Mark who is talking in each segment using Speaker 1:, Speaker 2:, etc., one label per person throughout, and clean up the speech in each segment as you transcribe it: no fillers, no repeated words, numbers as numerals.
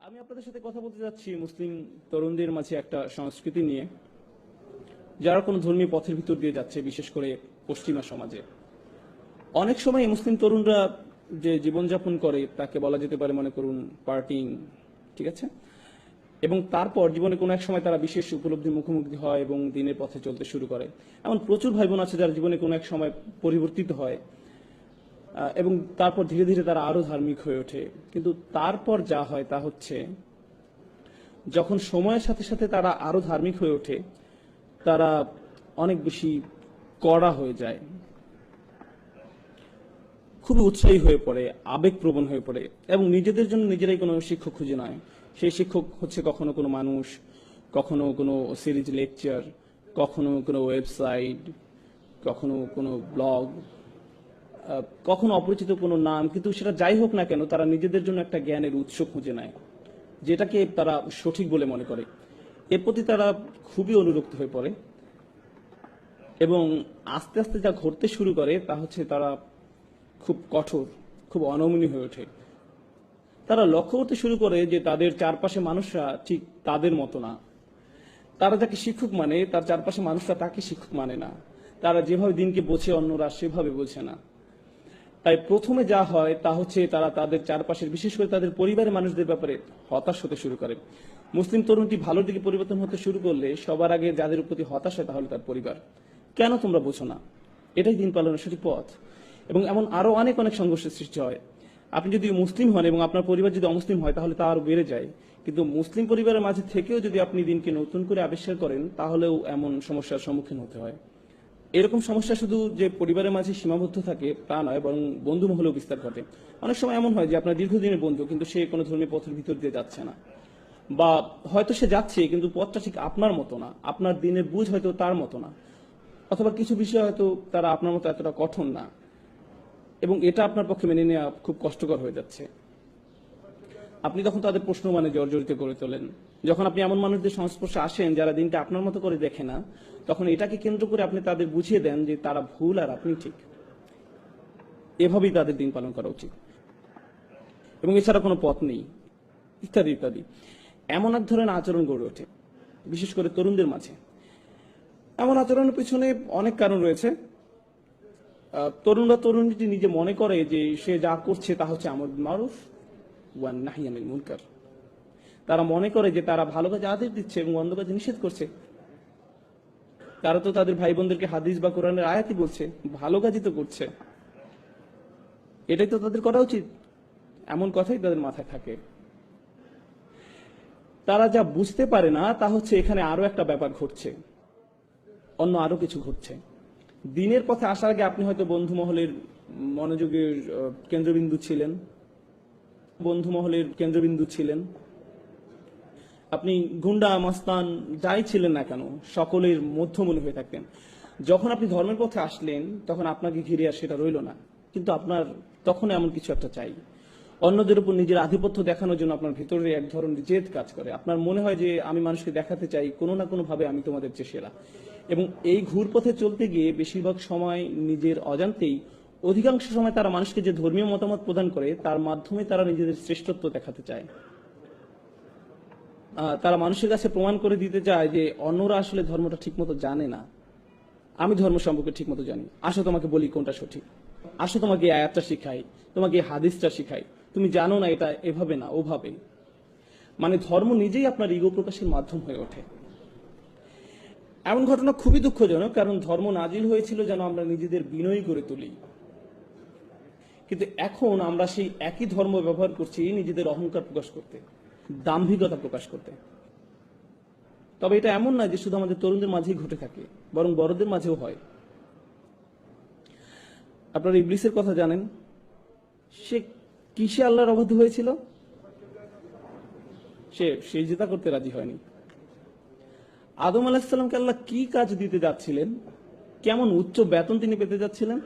Speaker 1: আমি আপনাদের সাথে কথা বলতে যাচ্ছি মুসলিম তরুণদের মাঝে একটা সংস্কৃতি নিয়ে, যারা কোনো ধর্মীয় পথের ভিতর দিয়ে যাচ্ছে, বিশেষ করে পশ্চিমা সমাজে। অনেক সময় এই মুসলিম তরুণরা যে জীবনযাপন করে তাকে বলা যেতে পারে, মনে করুন, পার্টিং, ঠিক আছে? এবং তারপর জীবনে কোনো এক সময় তারা বিশেষ উপলব্ধির মুখোমুখি হয় এবং দিনের পথে চলতে শুরু করে। এমন প্রচুর ভাই বোন আছে যারা জীবনে কোনো এক সময় পরিবর্তিত হয় এবং তারপর ধীরে ধীরে তারা আরো ধার্মিক হয়ে ওঠে। কিন্তু তারপর যা হয় তা হচ্ছে, যখন সময়ের সাথে সাথে তারা আরো ধার্মিক হয়ে ওঠে, তারা অনেক বেশি কড়া হয়ে যায়, খুবই উৎসাহী হয়ে পড়ে, আবেগপ্রবণ হয়ে পড়ে এবং নিজেদের জন্য নিজেরাই কোনো শিক্ষক খুঁজে নয়। সেই শিক্ষক হচ্ছে কখনো কোনো মানুষ, কখনো কোনো সিরিজ লেকচার, কখনো কোনো ওয়েবসাইট, কখনো কোনো ব্লগ, কখনো অপরিচিত কোনো নাম। কিন্তু সেটা যাই হোক না কেন, তারা নিজেদের জন্য একটা জ্ঞানের উৎস খুঁজে নেয়, যেটাকে তারা সঠিক বলে মনে করে। এর প্রতি তারা খুবই অনুরক্ত হয়ে পড়ে এবং আস্তে আস্তে যা ঘটতে শুরু করে তা হচ্ছে তারা খুব কঠোর, খুব অনমনীয় হয়ে ওঠে। তারা লক্ষ্য করতে শুরু করে যে তাদের চারপাশে মানুষরা ঠিক তাদের মতো না। তারা যাকে শিক্ষক মানে, তার চারপাশে মানুষরা তাকে শিক্ষক মানে না। তারা যেভাবে দিনকে বোঝে অন্যরা সেভাবে বোঝে না। তাই প্রথমে যা হয় তা হচ্ছে তারা তাদের চারপাশের, বিশেষ করে তাদের পরিবারের মানুষদের ব্যাপারে হতাশ হতে শুরু করে। মুসলিম তরুণটি ভালোর দিকে পরিবর্তন হতে শুরু করলে সবার আগে যাদের প্রতি হতাশ হয় তাহলে তার পরিবার। কেন তোমরা বোঝো না? এটাই দিন পালনের সঠিক পথ। এবং এমন আরো অনেক অনেক সংঘর্ষের সৃষ্টি হয়। আপনি যদি মুসলিম হন এবং আপনার পরিবার যদি অমুসলিম হয় তাহলে তা আরো বেড়ে যায়। কিন্তু মুসলিম পরিবারের মাঝে থেকেও যদি আপনি দিনকে নতুন করে আবিষ্কার করেন তাহলেও এমন সমস্যার সম্মুখীন হতে হয়। এরকম সমস্যা শুধু যে পরিবারের মাঝে সীমাবদ্ধ থাকে তা নয়, বরং বন্ধু মহলেও বিস্তার ঘটে। অনেক সময় এমন হয় যে আপনার দীর্ঘদিনের বন্ধু, কিন্তু সে কোনো ধর্মীয় পথের ভিতর দিয়ে যাচ্ছে না, বা হয়তো সে যাচ্ছে কিন্তু পথটা ঠিক আপনার মতো না, আপনার দিনের বুঝ হয়তো তার মতো না, অথবা কিছু বিষয় হয়তো তারা আপনার মতো এতটা কঠোর না এবং এটা আপনার পক্ষে মেনে নেওয়া খুব কষ্টকর হয়ে যাচ্ছে। আপনি তখন তাদের প্রশ্ন মানে জর্জরিত করে তোলেন। যখন আপনি এমন মানুষদের সংস্পর্শে আসেন যারা দিনটা আপনার মতো করে দেখে না, তখন এটাকে কেন্দ্র করে আপনি তাদের বুঝিয়ে দেন যে তারা ভুল আর আপনি ঠিক। এভাবেই তাদের দিন পালন করা উচিত এবং এছাড়া কোনো পথ নেই, ইত্যাদি ইত্যাদি। এমন এক ধরনের আচরণ গড়ে ওঠে বিশেষ করে তরুণদের মাঝে। এমন আচরণের পিছনে অনেক কারণ রয়েছে। তরুণীটি নিজে মনে করে যে সে যা করছে তা হচ্ছে আমর বিল মারুফ ওয়া নাহই আনিল মুনকার। তারা মনে করে যে তারা ভালো কাজে আদেশ দিচ্ছে এবং মন্দ কাজে নিষেধ করছে। তারা তো তাদের ভাই বোনদেরকে হাদিস বা কোরআনের আয়াতই বলছে, ভালো কাজই তো করছে, এটাই তো তাদের করা উচিত। এমন কথাই তাদের মাথায় থাকে। তারা যা বুঝতে পারে না তা হচ্ছে এখানে আরো একটা ব্যাপার ঘটছে, অন্য আরো কিছু ঘটছে। দিনের পথে আসার আগে আপনি হয়তো বন্ধু মহলের মনোযোগের কেন্দ্রবিন্দু ছিলেন, আপনি গুন্ডা মাস্তান যাই ছিলেন না কেন সকলের মধ্যমণি হয়ে থাকতেন। যখন আপনি ধর্মের পথে আসলেন তখন আপনাকে ঘিরে আর সেটা রইল না, কিন্তু আপনার তখন এমন কিছু একটা চাই। অন্যদের উপর নিজের আধিপত্য দেখানোর জন্য আপনার ভিতরে এক ধরনের জেদ কাজ করে। আপনার মনে হয় যে আমি মানুষকে দেখাতে চাই কোনো না কোনো ভাবে আমি তোমাদের চেয়ে সেরা। এবং এই ঘুরপথে চলতে গিয়ে বেশিরভাগ সময় নিজের অজান্তেই, অধিকাংশ সময় তারা মানুষকে যে ধর্মীয় মতামত প্রদান করে তার মাধ্যমে তারা নিজেদের শ্রেষ্ঠত্ব দেখাতে চায়। তারা মানুষের কাছে প্রমাণ করে দিতে চায় যে অন্যরা আসলে ধর্মটা ঠিকমতো জানে না, আমি ধর্ম সম্পর্কে ঠিকমতো জানি। আসো তোমাকে বলি কোনটা সঠিক, আসো তোমাকে এই আয়াতটা শিখাই, তোমাকে এই হাদিসটা শিখাই, তুমি জানো না এটা এভাবে না ওভাবে। মানে ধর্ম নিজেই আপনার ইগো প্রকাশের মাধ্যম হয়ে ওঠে। এমন ঘটনা খুবই দুঃখজনক, কারণ ধর্ম নাজিল হয়েছিল যেন আমরা নিজেদের বিনয়ী করে তুলি, কিন্তু এখন আমরা সেই একই ধর্ম ব্যবহার করছি নিজেদের অহংকার প্রকাশ করতে, দাম্ভিকতা প্রকাশ করতে। তবে এটা এমন নয় যে শুধু আমাদের তরুণদের মাঝেই ঘটে থাকে, বরং বড়দের মাঝেও হয়। আপনারা ইবলিসের কথা জানেন। সে কিসে আল্লাহর অবাধ্য হয়েছিল? সে সিজদা করতে রাজি হয়নি। আদম আলাইহিস সালামকে আল্লাহ কি কাজ দিতে যাচ্ছিলেন, কেমন উচ্চ বেতন তিনি পেতে যাচ্ছিলেন,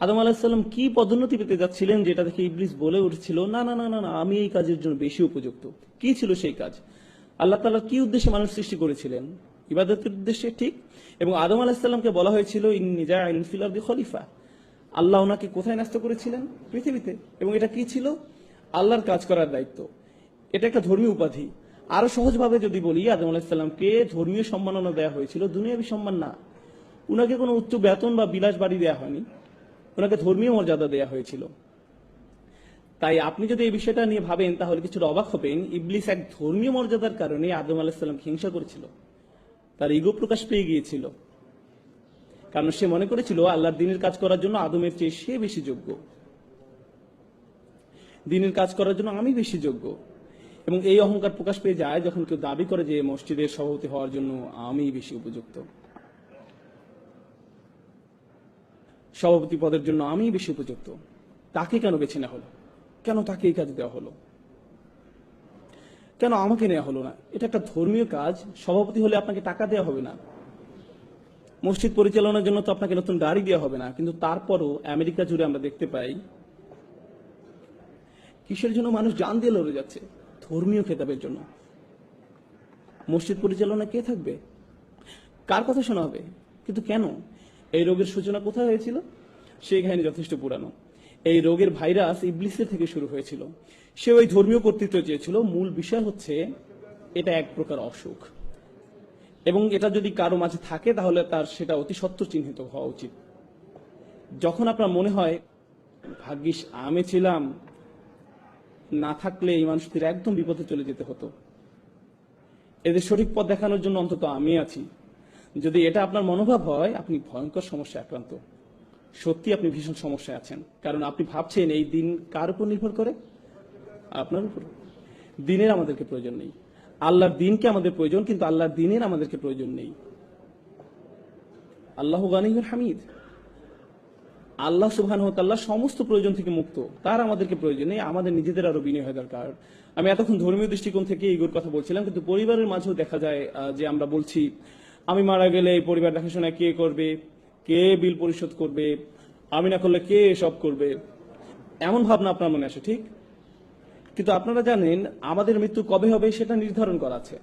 Speaker 1: আদম আলাইহিস সালাম কি পদোন্নতি পেতে যাচ্ছিলেন, যেটা দেখে ইবলিস বলে উঠছিল না না না না না, আমি এই কাজের জন্য বেশি উপযুক্ত। কি ছিল সেই কাজ? আল্লাহ তাআলা কি উদ্দেশ্যে মানুষ সৃষ্টি করেছিলেন? ইবাদতের উদ্দেশ্যে, ঠিক। এবং আদম আলাইহিস সালামকে বলা হয়েছিল ইন্নী জাইলুন ফিল আরদি খলিফা। আল্লাহ ওনাকে কোথায় ন্যস্ত করেছিলেন? পৃথিবীতে। এবং এটা কি ছিল? আল্লাহর কাজ করার দায়িত্ব, এটা একটা ধর্মীয় উপাধি। আরো সহজভাবে যদি বলি, আদম আলাহিসাল্লামকে ধর্মীয় সম্মাননা দেওয়া হয়েছিল, দুনিয়াবী সম্মান না। উনাকে কোনো উচ্চ বেতন বা বিলাস বাড়ি দেওয়া হয়নি, ওনাকে ধর্মীয় মর্যাদা দেওয়া হয়েছিল। তাই আপনি যদি এই বিষয়টা নিয়ে ভাবেন তাহলে কিছুটা অবাক হবেন। ইবলিস এক ধর্মীয় মর্যাদার কারণে আদম আলাহিসাল্লামকে হিংসা করেছিল, তার ইগো প্রকাশ পেয়ে গিয়েছিল, কারণ সে মনে করেছিল আল্লাহর দিনের কাজ করার জন্য আদমের চেয়ে সে বেশি যোগ্য, দিনের কাজ করার জন্য আমি বেশি যোগ্য। এবং এই অহংকার প্রকাশ পেয়ে যায় যখন কেউ দাবি করে যে মসজিদের সভাপতি হওয়ার জন্য আমি বেশি উপযুক্ত, সভাপতি পদের জন্য আমি বেশি উপযুক্ত। তাকে কেন বেছে নেওয়া হলো? কেন তাকে এই কাজ দেওয়া হলো? কেন আমাকে নেওয়া হলো না? এটা একটা ধর্মীয় কাজ। সভাপতি হলে আপনাকে টাকা দেওয়া হবে না, মসজিদ পরিচালনার জন্য তো আপনাকে নতুন গাড়ি দেওয়া হবে না। কিন্তু তারপরও আমেরিকা জুড়ে আমরা দেখতে পাই কিসের জন্য মানুষ জান দিয়ে লড়ে যাচ্ছে? ধর্মীয় খেতাবের জন্য। মসজিদ পরিচালনা কে থাকবে? কার কথা শোনা হবে? কিন্তু কেন? এই রোগের সূচনা কোথায় হয়েছিল? সেই কাহিনী যথেষ্ট পুরানো। এই রোগের ভাইরাস ইবলিসের থেকে শুরু হয়েছিল। সে ওই ধর্মীয় কর্তৃত্ব চেয়েছিল। মূল বিষয় হচ্ছে এটা এক প্রকার অসুখ, এবং এটা যদি কারো মাঝে থাকে তাহলে তার সেটা অতি সত্বর চিহ্নিত হওয়া উচিত। যখন আপনার মনে হয় ভাগ্যিস আমি ছিলাম, না থাকলে এই মানুষদের একদম বিপদে চলে যেতে হতো, এদের সঠিক পথ দেখানোর জন্য অন্তত আমি আছি, যদি এটা আপনার মনোভাব হয়, আপনি ভয়ঙ্কর সমস্যায় আক্রান্ত। সত্যি আপনি ভীষণ সমস্যায় আছেন, কারণ আপনি ভাবছেন এই দিন কার উপর নির্ভর করে? আপনার উপর। দিনের আমাদেরকে প্রয়োজন নেই, আল্লাহর দিনকে আমাদের প্রয়োজন, কিন্তু আল্লাহর দিনের আমাদেরকে প্রয়োজন নেই। আল্লাহু গানিয়ুল হামিদ। আল্লাহ সুবহানাহু ওয়া তাআলা সমস্ত প্রয়োজন থেকে মুক্ত, তার আমাদেরকে প্রয়োজন নেই। আমাদের নিজেদের আরো বিনয় হওয়া দরকার। আমি এতক্ষণ ধর্মীয় দৃষ্টিকোণ থেকে ইগোর কথা বলছিলাম, কিন্তু পরিবারের মাঝেও দেখা যায় যে আমরা বলছি আমি মারা গেলে এই পরিবার দেখাশোনা কে করবে, কে বিল পরিশোধ করবে, আমি না করলে কে এসব করবে, এমন ভাবনা আপনার মনে আসে, ঠিক? কিন্তু আপনারা জানেন আমাদের মৃত্যু কবে হবে সেটা নির্ধারণ করা আছে।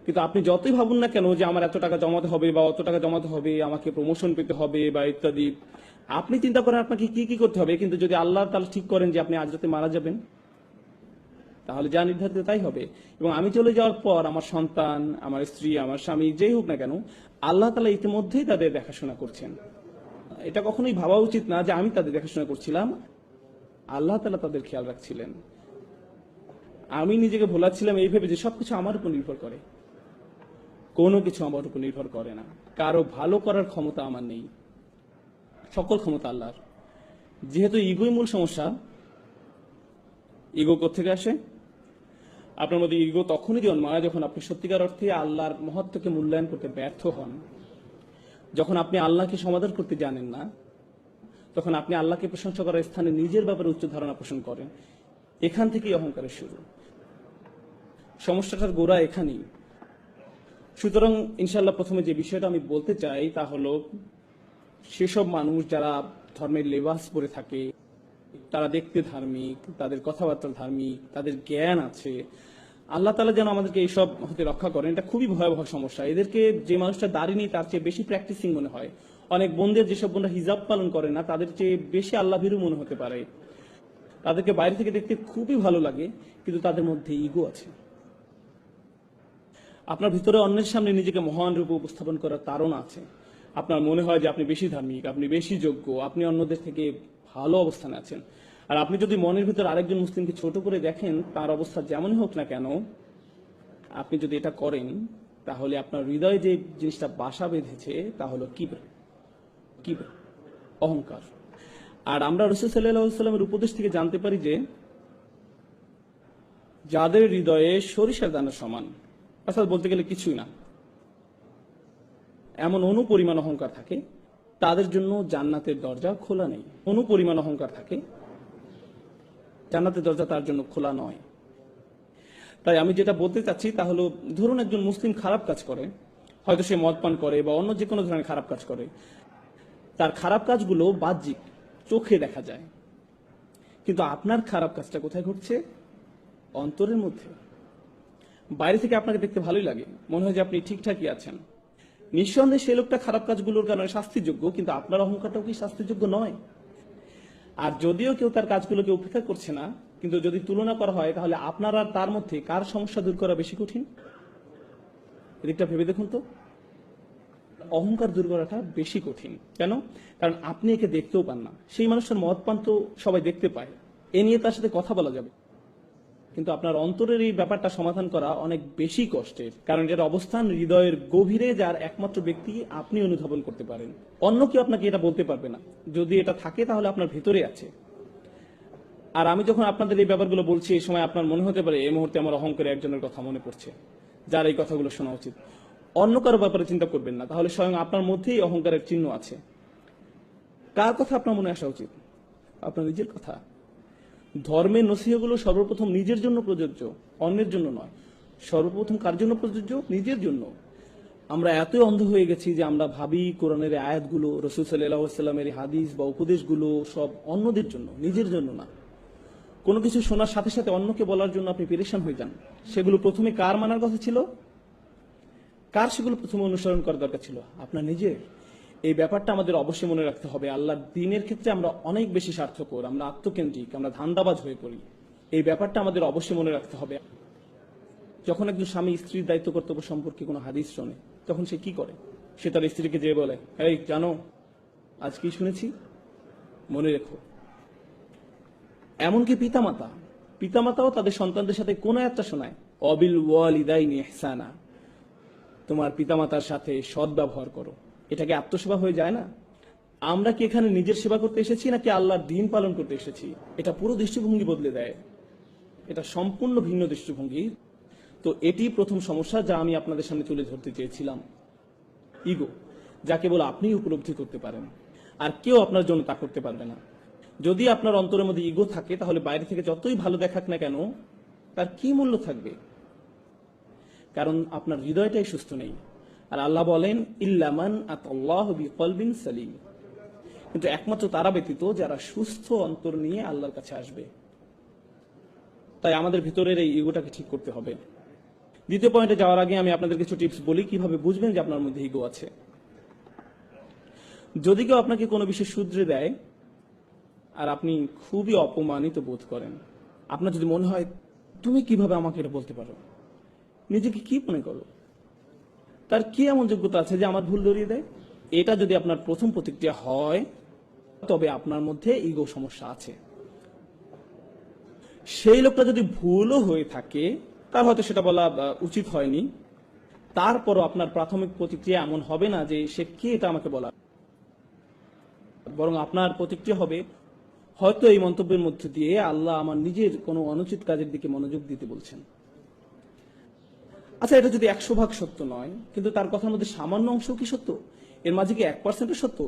Speaker 1: কিন্তু আপনি যতই ভাবুন না কেন যে আমার এত টাকা জমাতে হবে বা অত টাকা জমাতে হবে, আমাকে প্রমোশন পেতে হবে বা ইত্যাদি, আপনি চিন্তা করেন আপনাকে কি কি করতে হবে। কিন্তু যদি আল্লাহ তাআলা ঠিক করেন যে আপনি আজ রাতে মারা যাবেন, তাহলে যা নির্ধারিত তাই হবে। এবং আমি চলে যাওয়ার পর আমার সন্তান, আমার স্ত্রী, আমার স্বামী, যেই হোক না কেন, আল্লাহ তাআলা ইতিমধ্যেই তাদের দেখাশোনা করছেন। এটা কখনোই ভাবা উচিত না যে আমি তাদের দেখাশোনা করছিলাম, আল্লাহ তাআলা তাদের খেয়াল রাখছিলেন। আমি নিজেকে ভোলাচ্ছিলাম এই ভেবে যে সবকিছু আমার উপর নির্ভর করে। কোনো কিছু আমার উপর নির্ভর করে না। কারো ভালো করার ক্ষমতা আমার নেই, সকল ক্ষমতা আল্লাহর। যেহেতু ইগোই মূল সমস্যা, ইগো কোত্থেকে আসে? আপনার মধ্যে ইগো তখনই জন্মায় যখন আপনি সত্যিকার অর্থে আল্লাহর মহত্বকে মূল্যায়ন করতে ব্যর্থ হন, যখন আপনি আল্লাহকে সমাদর করতে জানেন না, তখন আপনি আল্লাহকে প্রশংসা করার স্থানে নিজের ব্যাপারে উচ্চ ধারণা পোষণ করেন। এখান থেকেই অহংকারের শুরু। সমস্যাটার গোড়া এখানেই। সুতরাং ইনশাআল্লাহ প্রথমে যে বিষয়টা আমি বলতে চাই তা হলো, সেসব মানুষ যারা ধর্মের লেবাস পরে থাকে, তারা দেখতে ধার্মিক, তাদের কথাবার্তা ধার্মিক, তাদের জ্ঞান আছে, আল্লাহ তাআলা যেন আমাদেরকে এইসব হতে রক্ষা করেন। এটা খুবই ভয়াবহ সমস্যা। এদেরকে যে মানুষটা দাড়ি নেই তার চেয়ে বেশি প্র্যাকটিসিং মনে হয়। অনেক বোনদের, যেসব বোনরা হিজাব পালন করে না, তাদের চেয়ে বেশি আল্লাহ ভীরু মনে হতে পারে। তাদেরকে বাইরে থেকে দেখতে খুবই ভালো লাগে, কিন্তু তাদের মধ্যে ইগো আছে। আপনার ভিতরে অন্যের সামনে নিজেকে মহান রূপে উপস্থাপন করার তাড়না আছে। আপনার মনে হয় যে আপনি বেশি ধার্মিক, আপনি বেশি যোগ্য, আপনি অন্যদের থেকে ভালো অবস্থানে আছেন। আর আপনি যদি মনের ভিতর আরেকজন মুসলিমকে ছোট করে দেখেন, তার অবস্থা যেমনই হোক না কেন, আপনি যদি এটা করেন, তাহলে আপনার হৃদয়ে যে জিনিসটা বাসা বেঁধেছে তা হলো কিবর, অহংকার। আর আমরা রাসূল সাল্লাল্লাহু আলাইহি ওয়াসাল্লামের উপদেশ থেকে জানতে পারি যে যাদের হৃদয়ে সরিষার দানা সমান, অর্থাৎ বলতে গেলে কিছুই না, এমন অনুপরিমাণ অহংকার থাকে, তাদের জন্য জান্নাতের দরজা খোলা নেই। অনুপরিমাণ অহংকার থাকে, জান্নাতের দরজা তার জন্য খোলা নয়। তাই আমি যেটা বলতে চাচ্ছি তা হলো, ধরুন একজন মুসলিম খারাপ কাজ করে, হয়তো সে মদ পান করে বা অন্য যে কোনো ধরনের খারাপ কাজ করে। তার খারাপ কাজগুলো বাহ্যিক, চোখে দেখা যায়, কিন্তু আপনার খারাপ কাজটা কোথায় ঘটছে? অন্তরের মধ্যে। বাইরে থেকে আপনাকে দেখতে ভালোই লাগে, মনে হয় যে আপনি ঠিকঠাকই আছেন। নিঃসন্দেহে সে লোকটা খারাপ কাজগুলোর কারণে শাস্তিযোগ্য, কিন্তু আপনার অহংকারটাও কি শাস্তিযোগ্য নয়? আর যদিও কেউ তার কাজগুলোকে উপেক্ষা করছে না, কিন্তু যদি তুলনা করা হয় তাহলে আপনার আর তার মধ্যে কার সমস্যা দূর করা বেশি কঠিন? এদিকটা ভেবে দেখুন তো। অহংকার দূর করাটা বেশি কঠিন। কেন? কারণ আপনি একে দেখতেও পান না, সেই মানুষের মদ পান তো সবাই দেখতে পায়, এ নিয়ে তার সাথে কথা বলা যাবে, কিন্তু আপনার অন্তরের এই ব্যাপারটা সমাধান করা অনেক বেশি কষ্টের, কারণ এর অবস্থান হৃদয়ের গভীরে, যার একমাত্র ব্যক্তি আপনি অনুধাবন করতে পারেন। অন্য কেউ আপনাকে এটা বলতে পারবে না। যদি এটা থাকে তাহলে আপনার ভেতরে আছে। আর আমি যখন আপনাদের এই ব্যাপারগুলো বলছি, এই সময় আপনার মনে হতে পারে এই মুহূর্তে আমার অহংকারে একজনের কথা মনে পড়ছে, যার এই কথাগুলো শোনা উচিত। অন্য কারো ব্যাপারে চিন্তা করবেন না, তাহলে স্বয়ং আপনার মধ্যেই অহংকারের চিহ্ন আছে। কার কথা আপনার মনে আসা উচিত? আপনার নিজের কথা। ধর্মের নসিহতগুলো সর্বপ্রথম নিজের জন্য প্রযোজ্য, অন্যের জন্য নয়। সর্বপ্রথম কার জন্য প্রযোজ্য? নিজের জন্য। আমরা এতই অন্ধ হয়ে গেছি যে আমরা ভাবি কোরআনের আয়াতগুলো, রাসূল সাল্লাল্লাহু আলাইহি ওয়াসাল্লামের হাদিস বা উপদেশগুলো সব অন্যদের জন্য, নিজের জন্য না। কোনো কিছু শোনার সাথে সাথে অন্যকে বলার জন্য আপনি পেরেশান হয়ে যান। সেগুলো প্রথমে কার মানার কথা ছিল? কার সেগুলো প্রথমে অনুসরণ করার দরকার ছিল? আপনার নিজের। এই ব্যাপারটা আমাদের অবশ্যই মনে রাখতে হবে। আল্লাহর দ্বীনের ক্ষেত্রে আমরা অনেক বেশি স্বার্থপর, আমরা আত্মকেন্দ্রিক, আমরা ধান্দাবাজ হয়ে পড়ি। এই ব্যাপারটা আমাদের অবশ্যই মনে রাখতে হবে। যখন একজন স্বামী স্ত্রীর দায়িত্ব কর্তব্য সম্পর্কে কোনো হাদিস শোনে, তখন সে কি করে? সে তার স্ত্রীকে যেয়ে বলে, এই জানো আজ কি শুনেছি, মনে রেখো। এমনকি পিতামাতাও তাদের সন্তানদের সাথে কোন একটা শোনায়, অবিল ওয়ালিদাইনি ইহসানা, তোমার পিতামাতার সাথে সৎ ব্যবহার করো। এটাকে আত্মসেবা হয়ে যায় না? আমরা কি এখানে নিজের সেবা করতে এসেছি নাকি আল্লাহর দ্বীন পালন করতে এসেছি? এটা পুরো দৃষ্টিভঙ্গি বদলে দেয়। এটা সম্পূর্ণ ভিন্ন দৃষ্টিভঙ্গি। তো এটি প্রথম সমস্যা যা আমি আপনাদের সামনে তুলে ধরতে চেয়েছিলাম। ইগো, যা কেবল আপনি উপলব্ধি করতে পারেন, আর কেউ আপনার জন্য তা করতে পারবে না। যদি আপনার অন্তরের মধ্যে ইগো থাকে, তাহলে বাইরে থেকে যতই ভালো দেখাক না কেন, তার কি মূল্য থাকবে? কারণ আপনার হৃদয়টাই সুস্থ নেই। আর আল্লাহ বলেন, ইল্লামান আতাল্লাহু বিকলবিন সালিম, কিন্তু একমাত্র তারা ব্যতীত যারা সুস্থ অন্তর নিয়ে আল্লাহর কাছে আসবে। তাই আমাদের ভিতরের এই ইগোটাকে ঠিক করতে হবে। দ্বিতীয় পয়েন্টে যাওয়ার আগে আমি আপনাদের কিছু টিপস বলি কিভাবে বুঝবেন যে আপনার মধ্যে ইগো আছে। যদি কেউ আপনাকে কোনো বিষয় শুধরে দেয় আর আপনি খুবই অপমানিত বোধ করেন, আপনার যদি মনে হয় তুমি কিভাবে আমাকে এটা বলতে পারো, নিজেকে কি মনে করো, তার কি এমন যোগ্যতা আছে যে আমার ভুল ধরিয়ে দেয়? এটা যদি আপনার প্রথম প্রতিক্রিয়া হয়, তবে আপনার মধ্যে ইগো সমস্যা আছে। সেই লোকটা যদি ভুলও হয়ে থাকে, তার হয়তো সেটা বলা উচিত হয়নি, তারপরও আপনার প্রাথমিক প্রতিক্রিয়া এমন হবে না যে সে কে এটা আমাকে বলা, বরং আপনার প্রতিক্রিয়া হবে, হয়তো এই মন্তব্যের মধ্যে দিয়ে আল্লাহ আমার নিজের কোনো অনুচিত কাজের দিকে মনোযোগ দিতে বলছেন। আচ্ছা, এটা যদি 100% সত্য নয়, কিন্তু তার কথার মধ্যে সামান্য অংশ কি সত্য? এর মাঝে কি 1% সত্য,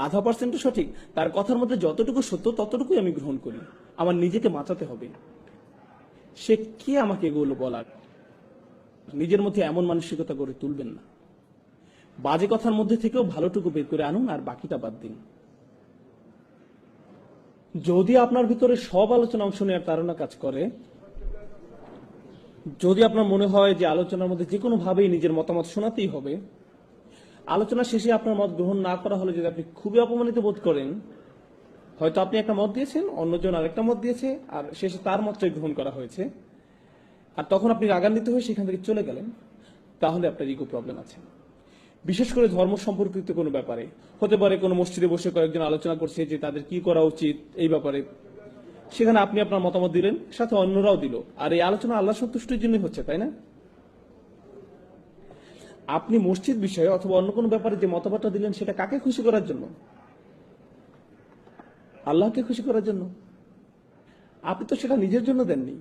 Speaker 1: 0.5% সঠিক? তার কথার মধ্যে যতটুকু সত্য ততটুকুই আমি গ্রহণ করি। আমার নিজেকে বাঁচাতে হবে। সে কে আমাকে এগুলো বলার? নিজের মধ্যে এমন মানসিকতা গড়ে তুলবেন না। বাজে কথার মধ্যে থেকেও ভালোটুকু বের করে আনুন, আর বাকিটা বাদ দিন। যদি আপনার ভিতরে সব আলোচনা অংশ নেওয়ার তাড়না কাজ করে, যদি আপনার মনে হয় যে আলোচনার মধ্যে যে কোনো ভাবেই নিজের মতামত শোনাতেই হবে, আলোচনা শেষে আপনার মত গ্রহণ না করা হলে যদি আপনি খুবই অপমানিত বোধ করেন, হয়তো আপনি একটা মত দিয়েছেন, অন্যজন আরেকটা মত দিয়েছে, আর শেষে তার মতটাই গ্রহণ করা হয়েছে, আর তখন আপনি রাগান্বিত হয়ে সেখান থেকে চলে গেলেন, তাহলে আপনার ইগো প্রবলেম আছে। বিশেষ করে ধর্ম সম্পর্কিত কোনো ব্যাপারে হতে পারে, কোনো মসজিদে বসে কয়েকজন আলোচনা করছে যে তাদের কি করা উচিত এই ব্যাপারে, সেখানে আপনি আপনার মতামত দিলেন, সাথে অন্যরাও দিল, আর এই আলোচনা আল্লাহ সন্তুষ্টির জন্য হচ্ছে, তাই না? আপনি মসজিদ বিষয়ে অথবা অন্য কোনো ব্যাপারে যে মতবাদটা দিলেন, সেটা কাকে খুশি করার জন্য? আল্লাহকে খুশি করার জন্য। আপনি তো সেটা নিজের জন্য দেননি।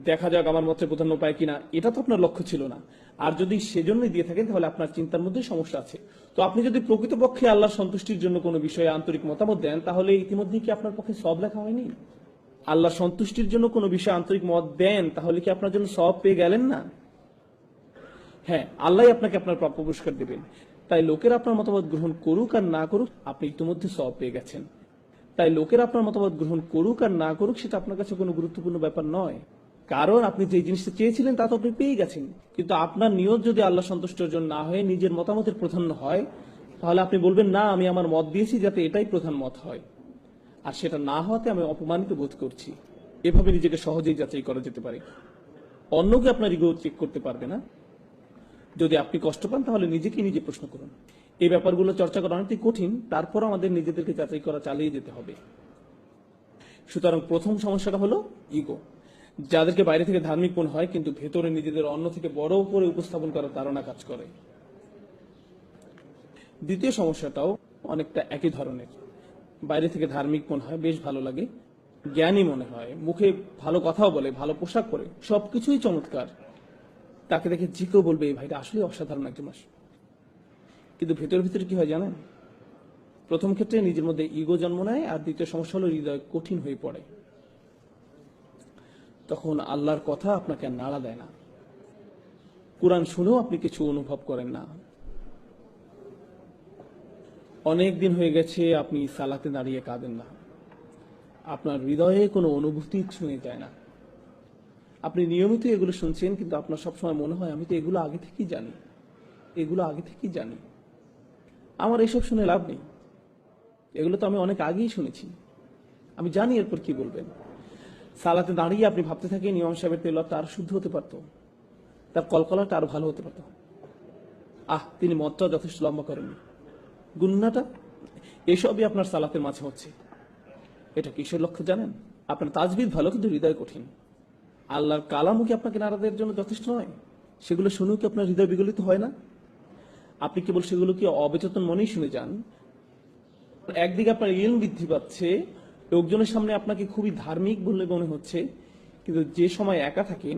Speaker 1: দেখা যাক আমার মতের প্রধান্য পায় কিনা, এটা তো আপনার লক্ষ্য ছিল না। আর যদি সেজন্যই দিয়ে থাকেন, তাহলে আপনার চিন্তার মধ্যে সমস্যা আছে। তো আপনি যদি প্রকৃতপক্ষে আল্লাহর সন্তুষ্টির জন্য কোনো বিষয়ে আন্তরিক মতামত দেন, তাহলে ইতিমধ্যে কি আপনার পক্ষে সওয়াব লেখা হয়নি? আল্লাহর সন্তুষ্টির জন্য কোনো বিষয়ে আন্তরিক মত দেন, তাহলে কি আপনার জন্য সওয়াব পেয়ে গেলেন না? হ্যাঁ, আল্লাহ আপনাকে আপনার প্রাপ্য পুরস্কার দেবেন। তাই লোকের আপনার মতামত গ্রহণ করুক আর না করুক, আপনি ইতিমধ্যে সওয়াব পেয়ে গেছেন। তাই লোকের আপনার মতামত গ্রহণ করুক আর না করুক, সেটা আপনার কাছে কোনো গুরুত্বপূর্ণ ব্যাপার নয়। কারণ আপনি যে জিনিসটা চেয়েছিলেন তা তো আপনি পেয়ে গেছেন। কিন্তু আপনার নিয়ত যদি আল্লাহ সন্তুষ্টির জন্য না হয়ে নিজের মতামতের প্রাধান্য হয়, তাহলে আপনি বলবেন, না, আমি আমার মত দিয়েছি যাতে এটাই প্রধান মত হয়, আর সেটা না হওয়াতে আমি অপমানিত বোধ করছি। এভাবে নিজেকে সহজেই যাচাই করা যেতে পারে। অন্যকে আপনার ইগো চেক করতে পারবে না। যদি আপনি কষ্ট পান তাহলে নিজেকে নিজে প্রশ্ন করুন। এই ব্যাপারগুলো চর্চা করা অনেকটাই কঠিন, তারপর আমাদের নিজেদেরকে যাচাই করা চালিয়ে যেতে হবে। সুতরাং প্রথম সমস্যাটা হলো ইগো। যাদেরকে বাইরে থেকে ধার্মিক মনে হয় কিন্তু ভেতরে নিজেদের অন্য থেকে বড় করে উপস্থাপন করার ধারণা কাজ করে। দ্বিতীয় সমস্যাটাও অনেকটা একই ধরনের। বাইরে থেকে ধার্মিক মনে হয়, বেশ ভালো লাগে, জ্ঞানী মনে হয়, মুখে ভালো কথাও বলে, ভালো পোশাক পরে, সবকিছুই চমৎকার। তাকে দেখে যে কেউ বলবে এই ভাইটা আসলে অসাধারণ একজন মানুষ। কিন্তু ভেতরে ভেতরে কি হয় জানেন? প্রথম ক্ষেত্রে নিজের মধ্যে ইগো জন্ম নেয়, আর দ্বিতীয় সমস্যা হলো হৃদয় কঠিন হয়ে পড়ে। তখন আল্লাহর কথা আপনাকে আর নাড়া দেয় না, কোরআন শুনেও আপনি কিছু অনুভব করেন না। অনেক দিন হয়ে গেছে আপনি সালাতে দাঁড়িয়ে কাঁদেন না, আপনার হৃদয়ে কোনো অনুভূতি ছুঁয়ে যায় না। আপনি নিয়মিত এগুলো শুনছেন, কিন্তু আপনার সবসময় মনে হয় আমি তো এগুলো আগে থেকেই জানি, এগুলো আগে থেকেই জানি, আমার এসব শুনে লাভ নেই, এগুলো তো আমি অনেক আগেই শুনেছি, আমি জানি এরপর কি বলবেন। সালাতে দাঁড়িয়ে আপনি ভাবতে থাকেন ইমাম সাহেবের তেলাওয়াতটা আরো শুদ্ধ হতে পারতো, তার কলকলাটা আরো ভালো হতে পারতো, তিনি মতটা যথেষ্ট লম্বা করেননি, গুন্নাটা, এসবই আপনার সালাতের মাঝে হচ্ছে। এটা কিসের লক্ষ্য জানেন? আপনার তাজবিদ ভালো কিন্তু হৃদয় কঠিন। আল্লাহর কালামও কি আপনাকে নাড়া দেওয়ার জন্য যথেষ্ট নয়? সেগুলো শুনেও কি আপনার হৃদয় বিগলিত হয় না? আপনি কেবল সেগুলো কি অবচেতন মনেই শুনে যান? একদিকে আপনার ইলম বৃদ্ধি পাচ্ছে, লোকজনের সামনে আপনাকে খুবই ধার্মিক বলে মনে হচ্ছে, কিন্তু যে সময় একা থাকেন,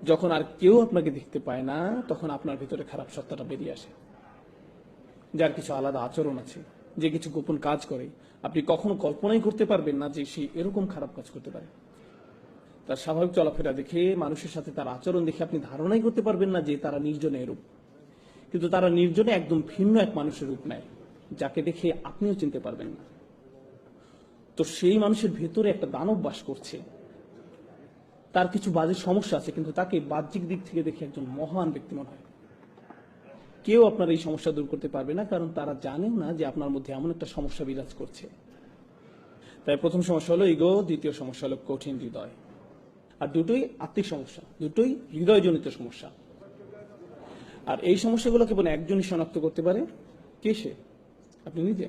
Speaker 1: যখন আর কেউ আপনাকে দেখতে পায় না, তখন আপনার ভিতরে খারাপ সত্তাটা বেরিয়ে আসে। যার কিছু আলাদা আচরণ আছে, যে কিছু গোপন কাজ করে, আপনি কখনো কল্পনাই করতে পারবেন না যে সে এরকম খারাপ কাজ করতে পারে। তার স্বাভাবিক চলাফেরা দেখে, মানুষের সাথে তার আচরণ দেখে আপনি ধারণাই করতে পারবেন না যে তারা নির্জনে এরূপ। কিন্তু তারা নির্জনে একদম ভিন্ন এক মানুষের রূপ নেয়, যাকে দেখে আপনিও চিনতে পারবেন না। তো সেই মানুষের ভেতরে একটা দানব বাস করছে, তার কিছু বাজে সমস্যা আছে, কিন্তু তাকে বাহ্যিক দিক থেকে দেখে একজন মহান ব্যক্তি মনে হয়। কেউ আপনার এই সমস্যা দূর করতে পারবে না, কারণ তারা জানেও না যে আপনার মধ্যে এমন একটা সমস্যা বিরাজ করছে। তাই প্রথম সমস্যা হলো ইগো, দ্বিতীয় সমস্যা হলো কঠিন হৃদয়। আর দুটোই আত্মিক সমস্যা, দুটোই হৃদয়জনিত সমস্যা। আর এই সমস্যাগুলো কেবল একজনই শনাক্ত করতে পারে। কে সে? আপনি নিজে।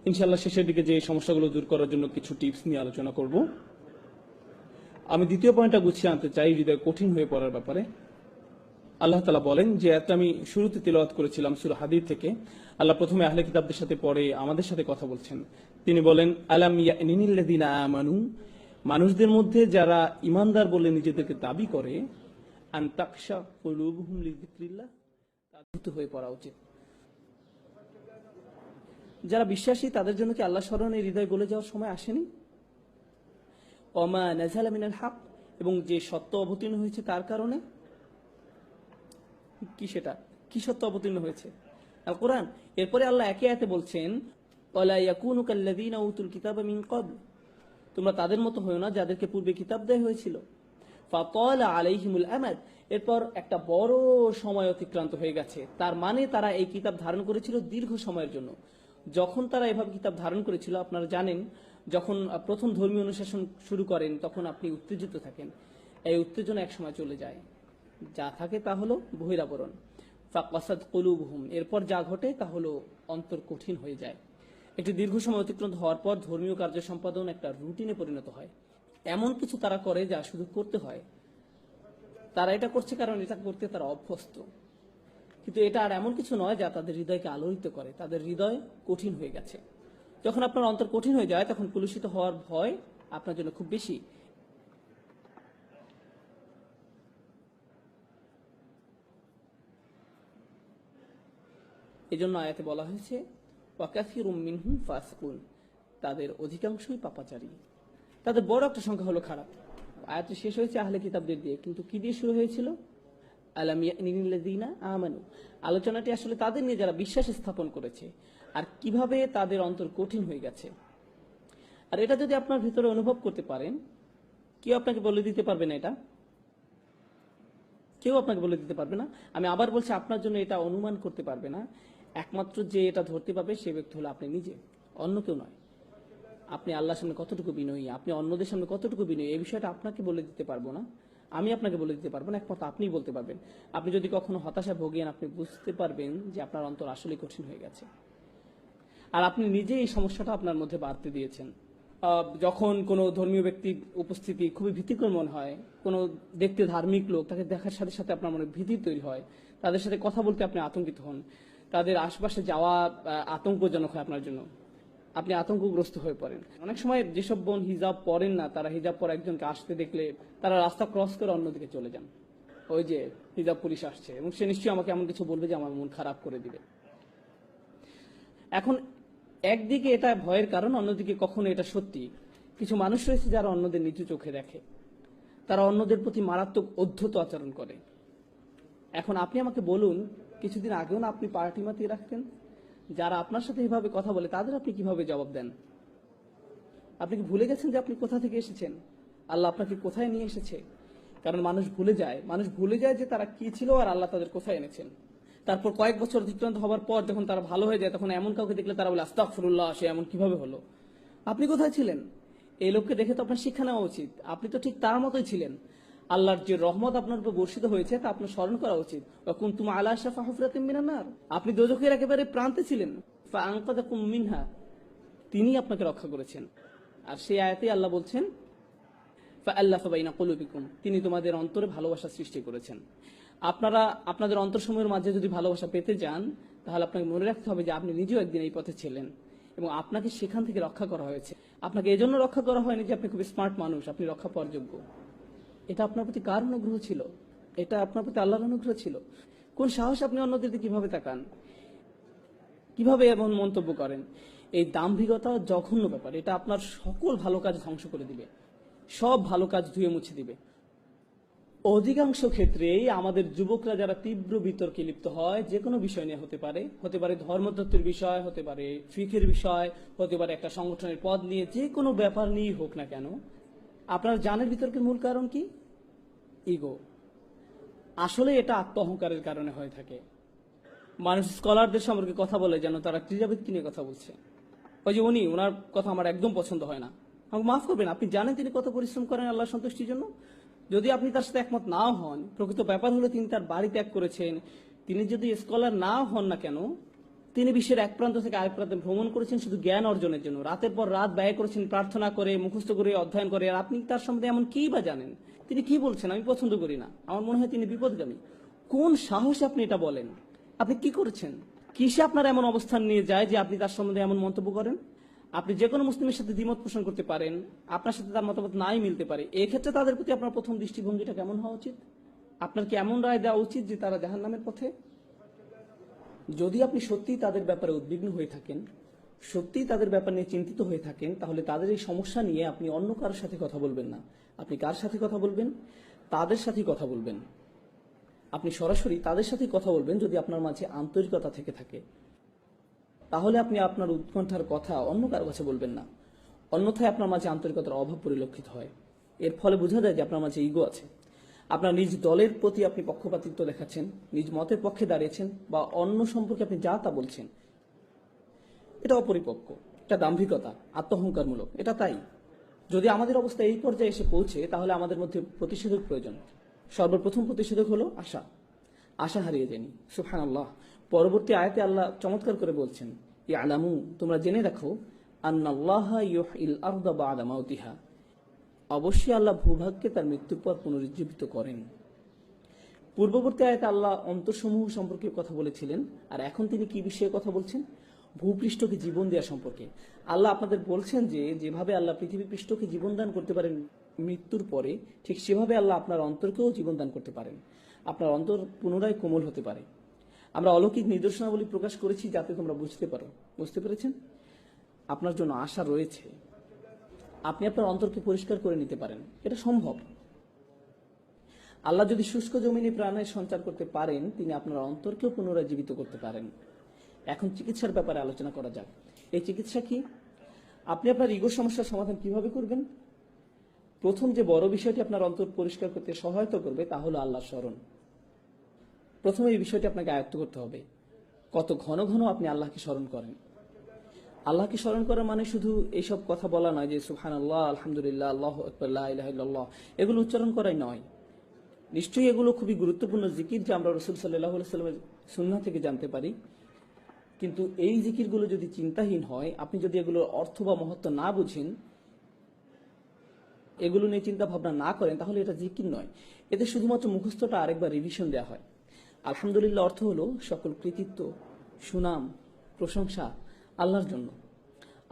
Speaker 1: ইনশাআল্লাহ শেষের দিকে যে এই সমস্যাগুলো দূর করার জন্য কিছু টিপস নিয়ে আলোচনা করব। আমি দ্বিতীয় পয়েন্টটা গুছিয়ে আনতে চাই, হৃদয় কঠিন হয়ে পড়ার ব্যাপারে। আল্লাহ তাআলা বলেন, যে একটা আমি শুরুতে তিলাওয়াত করেছিলাম সূরা হাদীদ থেকে, আল্লাহ প্রথমে আহলে কিতাবদের সাথে পড়ে আমাদের সাথে কথা বলছেন। তিনি বলেন, আলাম ইয়ানিনিল্লাযিনা আমানু, মানুষদের মধ্যে যারা ইমানদার বলে নিজেদেরকে দাবি করে, আন তাকশা কুলুবুহুম লিযিকরিল্লাহ, তাদের হয়ে পড়া উচিত। যারা বিশ্বাসী তাদের জন্য কি আল্লাহ স্মরণে হৃদয় গলে যাওয়ার সময় আসেনি? ওমা নাযালা মিনাল হক, এবং যে সত্য অবতীর্ণ হয়েছে তার কারণে। কি সেটা? কি সত্য অবতীর্ণ হয়েছে? আল কোরআন। এরপরে আল্লাহ একে আয়াতে বলছেন, ওয়ালা ইয়াকুনু কাল্লাযিনা উতুল কিতাবা মিন ক্বাবল, তোমরা তাদের মতো হয়ো না যাদেরকে পূর্বে কিতাব দেয়া হয়েছিল। ফাতালা আলাইহিমুল আমাদ, এরপর একটা বড় সময় অতিক্রান্ত হয়ে গেছে, তার মানে তারা এই কিতাব ধারণ করেছিল দীর্ঘ সময়ের জন্য। যখন তারা এভাবে কিতাব ধারণ করেছিল, আপনারা জানেন যখন প্রথম ধর্মীয় অনুশাসন শুরু করেন তখন আপনি উত্তেজিত থাকেন, এই উত্তেজনা এক সময় চলে যায়, যা থাকে তা হলো বহিরাবরণ। ফাকাসাদ কুলুবুহুম, এরপর যা ঘটে তা হলো অন্তর কঠিন হয়ে যায়। একটি দীর্ঘ সময় অতিক্রান্ত হওয়ার পর ধর্মীয় কার্য সম্পাদন একটা রুটিনে পরিণত হয়। এমন কিছু তারা করে যা শুধু করতে হয়, তারা এটা করছে কারণ এটা করতে তারা অভ্যস্ত। কিন্তু এটা আর এমন কিছু নয় যা তাদের হৃদয়কে আলোড়িত করে। তাদের হৃদয় কঠিন হয়ে গেছে। যখন আপনার অন্তর কঠিন হয়ে যায়, তখন কলুষিত হওয়ার ভয় আপনার জন্য খুব বেশি। এজন্য আয়াতে বলা হয়েছে, ওয়াকাসিরুম মিনহুম ফাসিকুন, তাদের অধিকাংশই পাপাচারী। তাদের বড় একটা সংখ্যা হলো খারাপ। আয়াত শেষ হয়েছে আহলে কিতাবদের দিয়ে, কিন্তু কি দিয়ে শুরু হয়েছিল? আলাম ইয়ানিল্লাযিনা আমানু, আলোচনাটি আসলে তাদের নিয়ে যারা বিশ্বাস স্থাপন করেছে, আর কিভাবে তাদের অন্তর কঠিন হয়ে গেছে। আর এটা যদি আপনার ভিতরে অনুভব করতে পারেন, কেউ আপনাকে বলে দিতে পারবে না, এটা কেউ আপনাকে বলে দিতে পারবে না। আমি আবার বলছি, আপনার জন্য এটা অনুমান করতে পারবে না। একমাত্র যে এটা ধরতে পারবে সে ব্যক্তি হলো আপনি নিজে, অন্য কেউ নয়। আপনি আল্লাহর সামনে কতটুকু বিনয়ী, আপনি অন্যদের সামনে কতটুকু বিনয়ী, এই বিষয়টা আপনাকে বলে দিতে পারবো না, আমি আপনাকে বলে দিতে পারবো না, একমাত্র আপনিই বলতে পারবেন। আপনি যদি কখনো হতাশায় ভোগেন, আপনি বুঝতে পারবেন যে আপনার অন্তর আসলে কঠিন হয়ে গেছে, আর আপনি নিজে এই সমস্যাটা আপনার মধ্যে বাড়তে দিয়েছেন। যখন কোনো ধর্মীয় ব্যক্তির উপস্থিতি খুবই ভীতিকর মনে হয়, কোনো দেখতে ধার্মিক লোক, তাকে দেখার সাথে সাথে আপনার মনে ভীতি তৈরি হয়, তাদের সাথে কথা বলতে আপনি আতঙ্কিত হন, তাদের আশপাশে যাওয়া আতঙ্কজনক হয় আপনার জন্য, আপনি আতঙ্কগ্রস্ত হয়ে পড়েন। অনেক সময় যেসব বোন হিজাব পরেন না, তারা হিজাব পরা একজনকে আসতে দেখলে তারা রাস্তা ক্রস করে অন্যদিকে চলে যান, ওই যে হিজাব পুলিশ আসছে এবং সে নিশ্চয়ই আমাকে এমন কিছু বলবে যে আমার মন খারাপ করে দিবে। এখন একদিকে এটা ভয়ের কারণ, অন্যদিকে কখনো এটা সত্যি। কিছু মানুষ রয়েছে যারা অন্যদের নিচু চোখে দেখে, তারা অন্যদের প্রতি মারাত্মক অধ্যত আচরণ করে। এখন আপনি আমাকে বলুন, কিছুদিন আগেও না আপনি পার্টি মাতিয়ে রাখতেন, যারা আপনার সাথে এভাবে কথা বলে তাদের আপনি কিভাবে জবাব দেন? আপনি কি ভুলে গেছেন যে আপনি কোথা থেকে এসেছেন, আল্লাহ আপনাকে কোথায় নিয়ে এসেছে? কারণ মানুষ ভুলে যায় যে তারা কি ছিল আর আল্লাহ তাদের কোথায় এনেছেন। তারপর কয়েক বছর অতিক্রান্ত হওয়ার পর যখন তারা ভালো হয়ে যায়, তখন এমন কাউকে দেখলে তারা বলে আস্তাগফিরুল্লাহ, সে এমন কিভাবে হলো? আপনি কোথায় ছিলেন? এই লোককে দেখে তো আপনার শিক্ষা নেওয়া উচিত, আপনি তো ঠিক তার মতোই ছিলেন। আল্লাহর যে রহমত আপনার উপর বর্ষিত হয়েছে তা আপনার স্মরণ করা উচিত। কুনতুম আলা শাফা হুফরাতিন মিনান নার, আপনি দোজখের একেবারে প্রান্তে ছিলেন, ফাআনকাযাকুম মিনহা, তিনি আপনাকে রক্ষা করেছেন। আর সেই আয়াতে আল্লাহ বলছেন ফাআল্লাফা বাইনা কুলুবিকুম, তিনি তোমাদের অন্তরে ভালোবাসা সৃষ্টি করেছেন। আপনারা আপনাদের অন্তরসমূহের মাঝে যদি ভালোবাসা পেতে যান, তাহলে আপনাকে মনে রাখতে হবে যে আপনি নিজেও একদিন এই পথে ছিলেন এবং আপনাকে সেখান থেকে রক্ষা করা হয়েছে। আপনাকে এজন্য রক্ষা করা হয়নি যে আপনি খুব স্মার্ট মানুষ, আপনি রক্ষা পাওয়ার যোগ্য। এটা আপনার প্রতি কার অনুগ্রহ ছিল? এটা আপনার প্রতি আল্লাহর অনুগ্রহ ছিল। কোন সাহস আপনি অন্যদের দিকে কিভাবে তাকান, কিভাবে এমন মন্তব্য করেন? এই দাম্ভিকতা জঘন্য ব্যাপার, এটা আপনার সকল ভালো কাজ ধ্বংস করে দিবে, সব ভালো কাজ ধুয়ে মুছে দিবে। অধিকাংশ ক্ষেত্রেই আমাদের যুবকরা যারা তীব্র বিতর্কে লিপ্ত হয়, যে কোনো বিষয় নিয়ে হতে পারে ধর্মতত্ত্বের বিষয়, হতে পারে ফিকের বিষয়, হতে পারে একটা সংগঠনের পদ নিয়ে, যে কোনো ব্যাপার নিয়েই হোক না কেন, আপনার জানের বিতর্কের মূল কারণ কি? ইগো। আসলে এটা আত্ম অহংকারের কারণে হয়ে থাকে। মানুষ স্কলারদের সম্পর্কে কথা বলে যেন তারা ক্রীড়াবিদকে নিয়ে কথা বলছে। ওই যে ওনার কথা আমার একদম পছন্দ হয় না, আমাকে মাফ করবেন, আপনি জানেন তিনি কত পরিশ্রম করেন আল্লাহর সন্তুষ্টির জন্য। যদি আপনি তার সাথে একমত নাও হন, প্রকৃত ব্যাপার হলো তিনি তার বাড়ি ত্যাগ করেছেন। তিনি যদি স্কলার নাও হন না কেন, তিনি বিশ্বের এক প্রান্ত থেকে আরেক প্রান্তে ভ্রমণ করেছেন শুধু জ্ঞান অর্জনের জন্য, রাতের পর রাত ব্যয় করেছেন প্রার্থনা করে, মুখস্থ করে, অধ্যয়ন করে। আর আপনি তার সম্বন্ধে এমন কি বা জানেন? তিনি কি বলছেন আমি পছন্দ করি না, আমার মনে হয় তিনি বিপদগামী। কোন সাহসে আপনি এটা বলেন? আপনি কি করেছেন? কিসে আপনার এমন অবস্থান নিয়ে যায় যে আপনি তার সম্বন্ধে এমন মন্তব্য করেন? আপনি যে কোনো মুসলিমের সাথে দ্বিমত পোষণ করতে পারেন, আপনার সাথে তার মতামত নাই মিলতে পারে, এক্ষেত্রে তাদের প্রতি আপনার প্রথম দৃষ্টিভঙ্গিটা কেমন হওয়া উচিত? আপনার কি এমন রায় দেওয়া উচিত যে তারা জাহান্নামের পথে? যদি আপনি সত্যিই তাদের ব্যাপারে উদ্বিগ্ন হয়ে থাকেন, সত্যিই তাদের ব্যাপার নিয়ে চিন্তিত হয়ে থাকেন, তাহলে তাদের এই সমস্যা নিয়ে আপনি অন্য কারোর সাথে কথা বলবেন না। আপনি কার সাথে কথা বলবেন? তাদের সাথেই কথা বলবেন। আপনি সরাসরি তাদের সাথেই কথা বলবেন যদি আপনার মাঝে আন্তরিকতা থেকে থাকে। তাহলে আপনি আপনার উৎকণ্ঠার কথা অন্য কারো কাছে বলবেন না। অন্যথায় আপনার মাঝে আন্তরিকতার অভাব পরিলক্ষিত হয়। এর ফলে বোঝা যায় যে আপনার মাঝে ইগো আছে। আপনার নিজ দলের প্রতি আপনি পক্ষপাতিত্ব দেখাচ্ছেন, নিজ মতের পক্ষে দাঁড়িয়েছেন, বা অন্য সম্পর্কে আপনি যা তা বলছেন। এটা অপরিপক্ক, এটা দাম্ভিকতা, আত্মহংকারমূলক, এটা তাই। যদি আমাদের অবস্থা এই পর্যায়ে এসে পৌঁছে, তাহলে আমাদের মধ্যে প্রতিষেধক প্রয়োজন। সর্বপ্রথম প্রতিষেধক হলো আশা। আশা হারিয়ে যায়নি। সুবহানাল্লাহ। পরবর্তী আয়াতে আল্লাহ চমৎকার করে বলছেন, ইয়ালামু, তোমরা জেনে রাখো, আন্নাল্লাহা ইউহইল আরদা বা'দা মাউতিহা, অবশ্যই আল্লাহ ভূভাগকে তার মৃত্যুর পর পুনরুজ্জীবিত করেন। পূর্ববর্তী আয়াতে আল্লাহ অন্তরসমূহ সম্পর্কে কথা বলেছিলেন, আর এখন তিনি কি বিষয়ে কথা বলছেন? ভূপৃষ্ঠকে জীবন দেওয়া সম্পর্কে। আল্লাহ আপনাদের বলছেন যে যেভাবে আল্লাহ পৃথিবী পৃষ্ঠকে জীবন দান করতে পারেন মৃত্যুর পরে, ঠিক সেভাবে আল্লাহ আপনার অন্তরকেও জীবন দান করতে পারেন। আপনার অন্তর পুনরায় কোমল হতে পারে। আমরা অলৌকিক নিদর্শনাবলী প্রকাশ করেছি যাতে তোমরা বুঝতে পারো। বুঝতে পেরেছেন? আপনার জন্য আশা রয়েছে। আপনি আপনার অন্তরকে পরিষ্কার করে নিতে পারেন, এটা সম্ভব। আল্লাহ যদি শুষ্ক জমিনে প্রাণের সঞ্চার করতে পারেন, তিনি আপনার অন্তরকেও পুনরায় জীবিত করতে পারেন। এখন চিকিৎসার ব্যাপারে আলোচনা করা যাক। এই চিকিৎসা কি? আপনি আপনার ইগো সমস্যার সমাধান কিভাবে করবেন? প্রথম যে বড় বিষয়টি আপনার অন্তর পরিষ্কার করতে সহায়তা করবে তা হলো আল্লাহর স্মরণ। প্রথমে এই বিষয়টি আপনাকে আয়ত্ত করতে হবে। কত ঘন ঘন আপনি আল্লাহকে স্মরণ করেন। আল্লাহকে স্মরণ করা মানে শুধু এইসব কথা বলা নয় যে সুবহানাল্লাহ, আলহামদুলিল্লাহ, আল্লাহু আকবার, লা ইলাহা ইল্লাল্লাহ, এগুলো উচ্চারণ করাই নয়। নিশ্চয়ই এগুলো খুবই গুরুত্বপূর্ণ জিকির, যে আমরা রাসূল সাল্লাল্লাহু আলাইহি ওয়াসাল্লামের সুন্নাহ থেকে জানতে পারি। কিন্তু এই জিকিরগুলো যদি চিন্তাহীন হয়, আপনি যদি এগুলোর অর্থ বা মহত্ব না বুঝেন, এগুলো নিয়ে চিন্তা ভাবনা না করেন, তাহলে এটা জিকির নয়। এতে শুধুমাত্র মুখস্থটা আরেকবার রিভিশন দেওয়া হয়। আলহামদুলিল্লাহ অর্থ হলো সকল কৃতিত্ব, সুনাম, প্রশংসা আল্লাহর জন্য।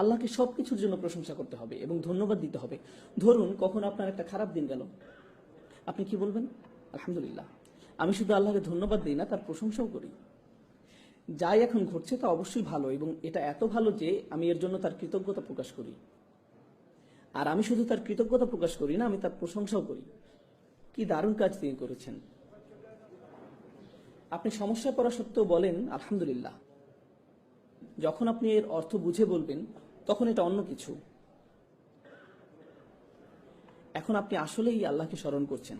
Speaker 1: আল্লাহকে সবকিছুর জন্য প্রশংসা করতে হবে এবং ধন্যবাদ দিতে হবে। ধরুন কখন আপনার একটা খারাপ দিন গেল, আপনি কি বলবেন? আলহামদুলিল্লাহ। আমি শুধু আল্লাহকে ধন্যবাদ দিই না, তার প্রশংসাও করি। যাই এখন ঘটছে তা অবশ্যই ভালো, এবং এটা এত ভালো যে আমি এর জন্য তার কৃতজ্ঞতা প্রকাশ করি। আর আমি শুধু তার কৃতজ্ঞতা প্রকাশ করি না, আমি তার প্রশংসাও করি। কি দারুণ কাজ তিনি করেছেন। আপনি সমস্যায় পড়া সত্ত্বেও বলেন আলহামদুলিল্লাহ। যখন আপনি এর অর্থ বুঝে বলবেন, তখন এটা অন্য কিছু। এখন আপনি আসলেই আল্লাহকে স্মরণ করছেন।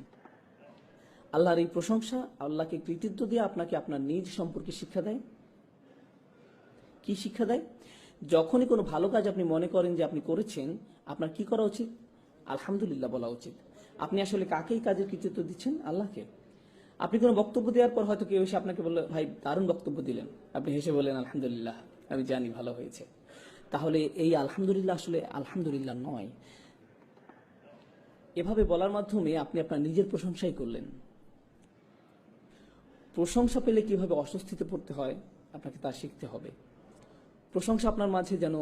Speaker 1: আল্লাহর এই প্রশংসা, আল্লাহকে কৃতিত্ব দিয়ে আপনাকে আপনার নিজ সম্পর্কে শিক্ষা দেয়। কি শিক্ষা দেয়? যখনই কোনো ভালো কাজ আপনি মনে করেন যে আপনি করেছেন, আপনার কি করা উচিত? আলহামদুলিল্লাহ বলা উচিত। আপনি আসলে কাকেই কাজের কৃতিত্ব দিচ্ছেন? আল্লাহকে। আপনি কোনো বক্তব্য দেওয়ার পর হয়তো কেউ এসে আপনাকে বলল, ভাই দারুণ বক্তব্য দিলেন, আপনি হেসে বলেন আলহামদুলিল্লাহ, আমি জানি ভালো হয়েছে। তাহলে এই আলহামদুলিল্লাহ আসলে আলহামদুলিল্লাহ নয়। এভাবে বলার মাধ্যমে আপনি আপনার নিজের প্রশংসাই করলেন। প্রশংসা পেলে কিভাবে অস্বস্তিতে পড়তে হয়, আপনাকে তা শিখতে হবে। প্রশংসা আপনার মাঝে যেন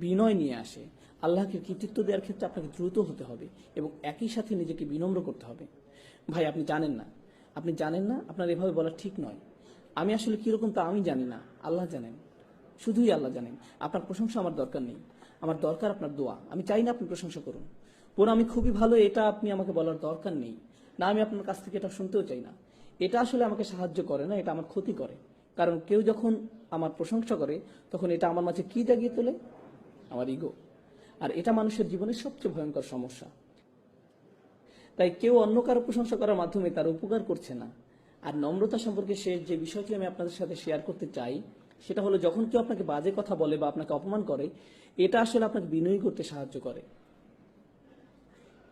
Speaker 1: বিনয় নিয়ে আসে। আল্লাহকে কৃতিত্ব দেওয়ার ক্ষেত্রে আপনাকে দ্রুত হতে হবে এবং একই সাথে নিজেকে বিনম্র করতে হবে। ভাই আপনি জানেন না, আপনার এভাবে বলা ঠিক নয়। আমি আসলে কিরকম তা আমি জানি না, আল্লাহ জানেন, শুধুই আল্লাহ জানেন। আপনার প্রশংসা আমার দরকার নেই, আমার দরকার আপনার দোয়া। আমি চাই না আপনি প্রশংসা করুন। পুরো আমি খুবই ভালো এটা আপনি আমাকে বলার দরকার নেই, না আমি আপনার কাছ থেকে এটা শুনতেও চাই না। এটা আসলে আমাকে সাহায্য করে না, এটা আমার ক্ষতি করে। কারণ কেউ যখন আমার প্রশংসা করে, তখন এটা আমার মাঝে কি জাগিয়ে তোলে? আমার ইগো। আর এটা মানুষের জীবনের সবচেয়ে ভয়ঙ্কর সমস্যা। তাই কেউ অন্য কারো প্রশংসা করার মাধ্যমে তার উপকার করছে না। আর নম্রতা সম্পর্কে শেষ যে বিষয়টি আমি আপনাদের সাথে শেয়ার করতে চাই, সেটা হলো যখন কেউ আপনাকে বাজে কথা বলে বা আপনাকে অপমান করে, এটা আসলে আপনাকে বিনয়ী করতে সাহায্য করে।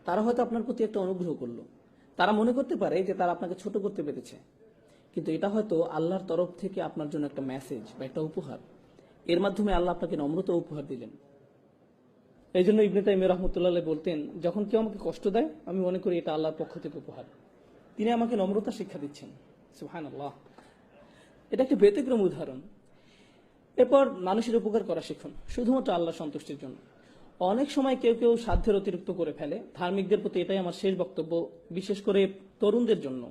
Speaker 1: তারা হয়তো আপনার প্রতি একটা অনুগ্রহ করলো, তারা মনে করতে পারে যে তারা আপনাকে ছোট করতে পেরেছে, কিন্তু এটা হয়তো আল্লাহর তরফ থেকে আপনার জন্য একটা মেসেজ বা একটা উপহার। এর মাধ্যমে আল্লাহ আপনাকে নম্রতা উপহার দিলেন। এই জন্য ইবনে তাইমিয়া রাহমাতুল্লাহ বলতেন, যখন কেউ আমাকে কষ্ট দেয়, আমি মনে করি এটা আল্লাহর পক্ষ থেকে উপহার। তিনি আমাকে নম্রতা শিক্ষা দিচ্ছেন। সুবহানাল্লাহ। এটা একটা ব্যতিক্রম উদাহরণ। এরপর মানুষের উপকার করা শিখুন, শুধুমাত্র আল্লাহর সন্তুষ্টির জন্য। অনেক সময় কেউ কেউ সাধ্যের অতিরিক্ত করে ফেলে। ধার্মিকদের প্রতি এটাই আমার শেষ বক্তব্য, বিশেষ করে তরুণদের জন্য।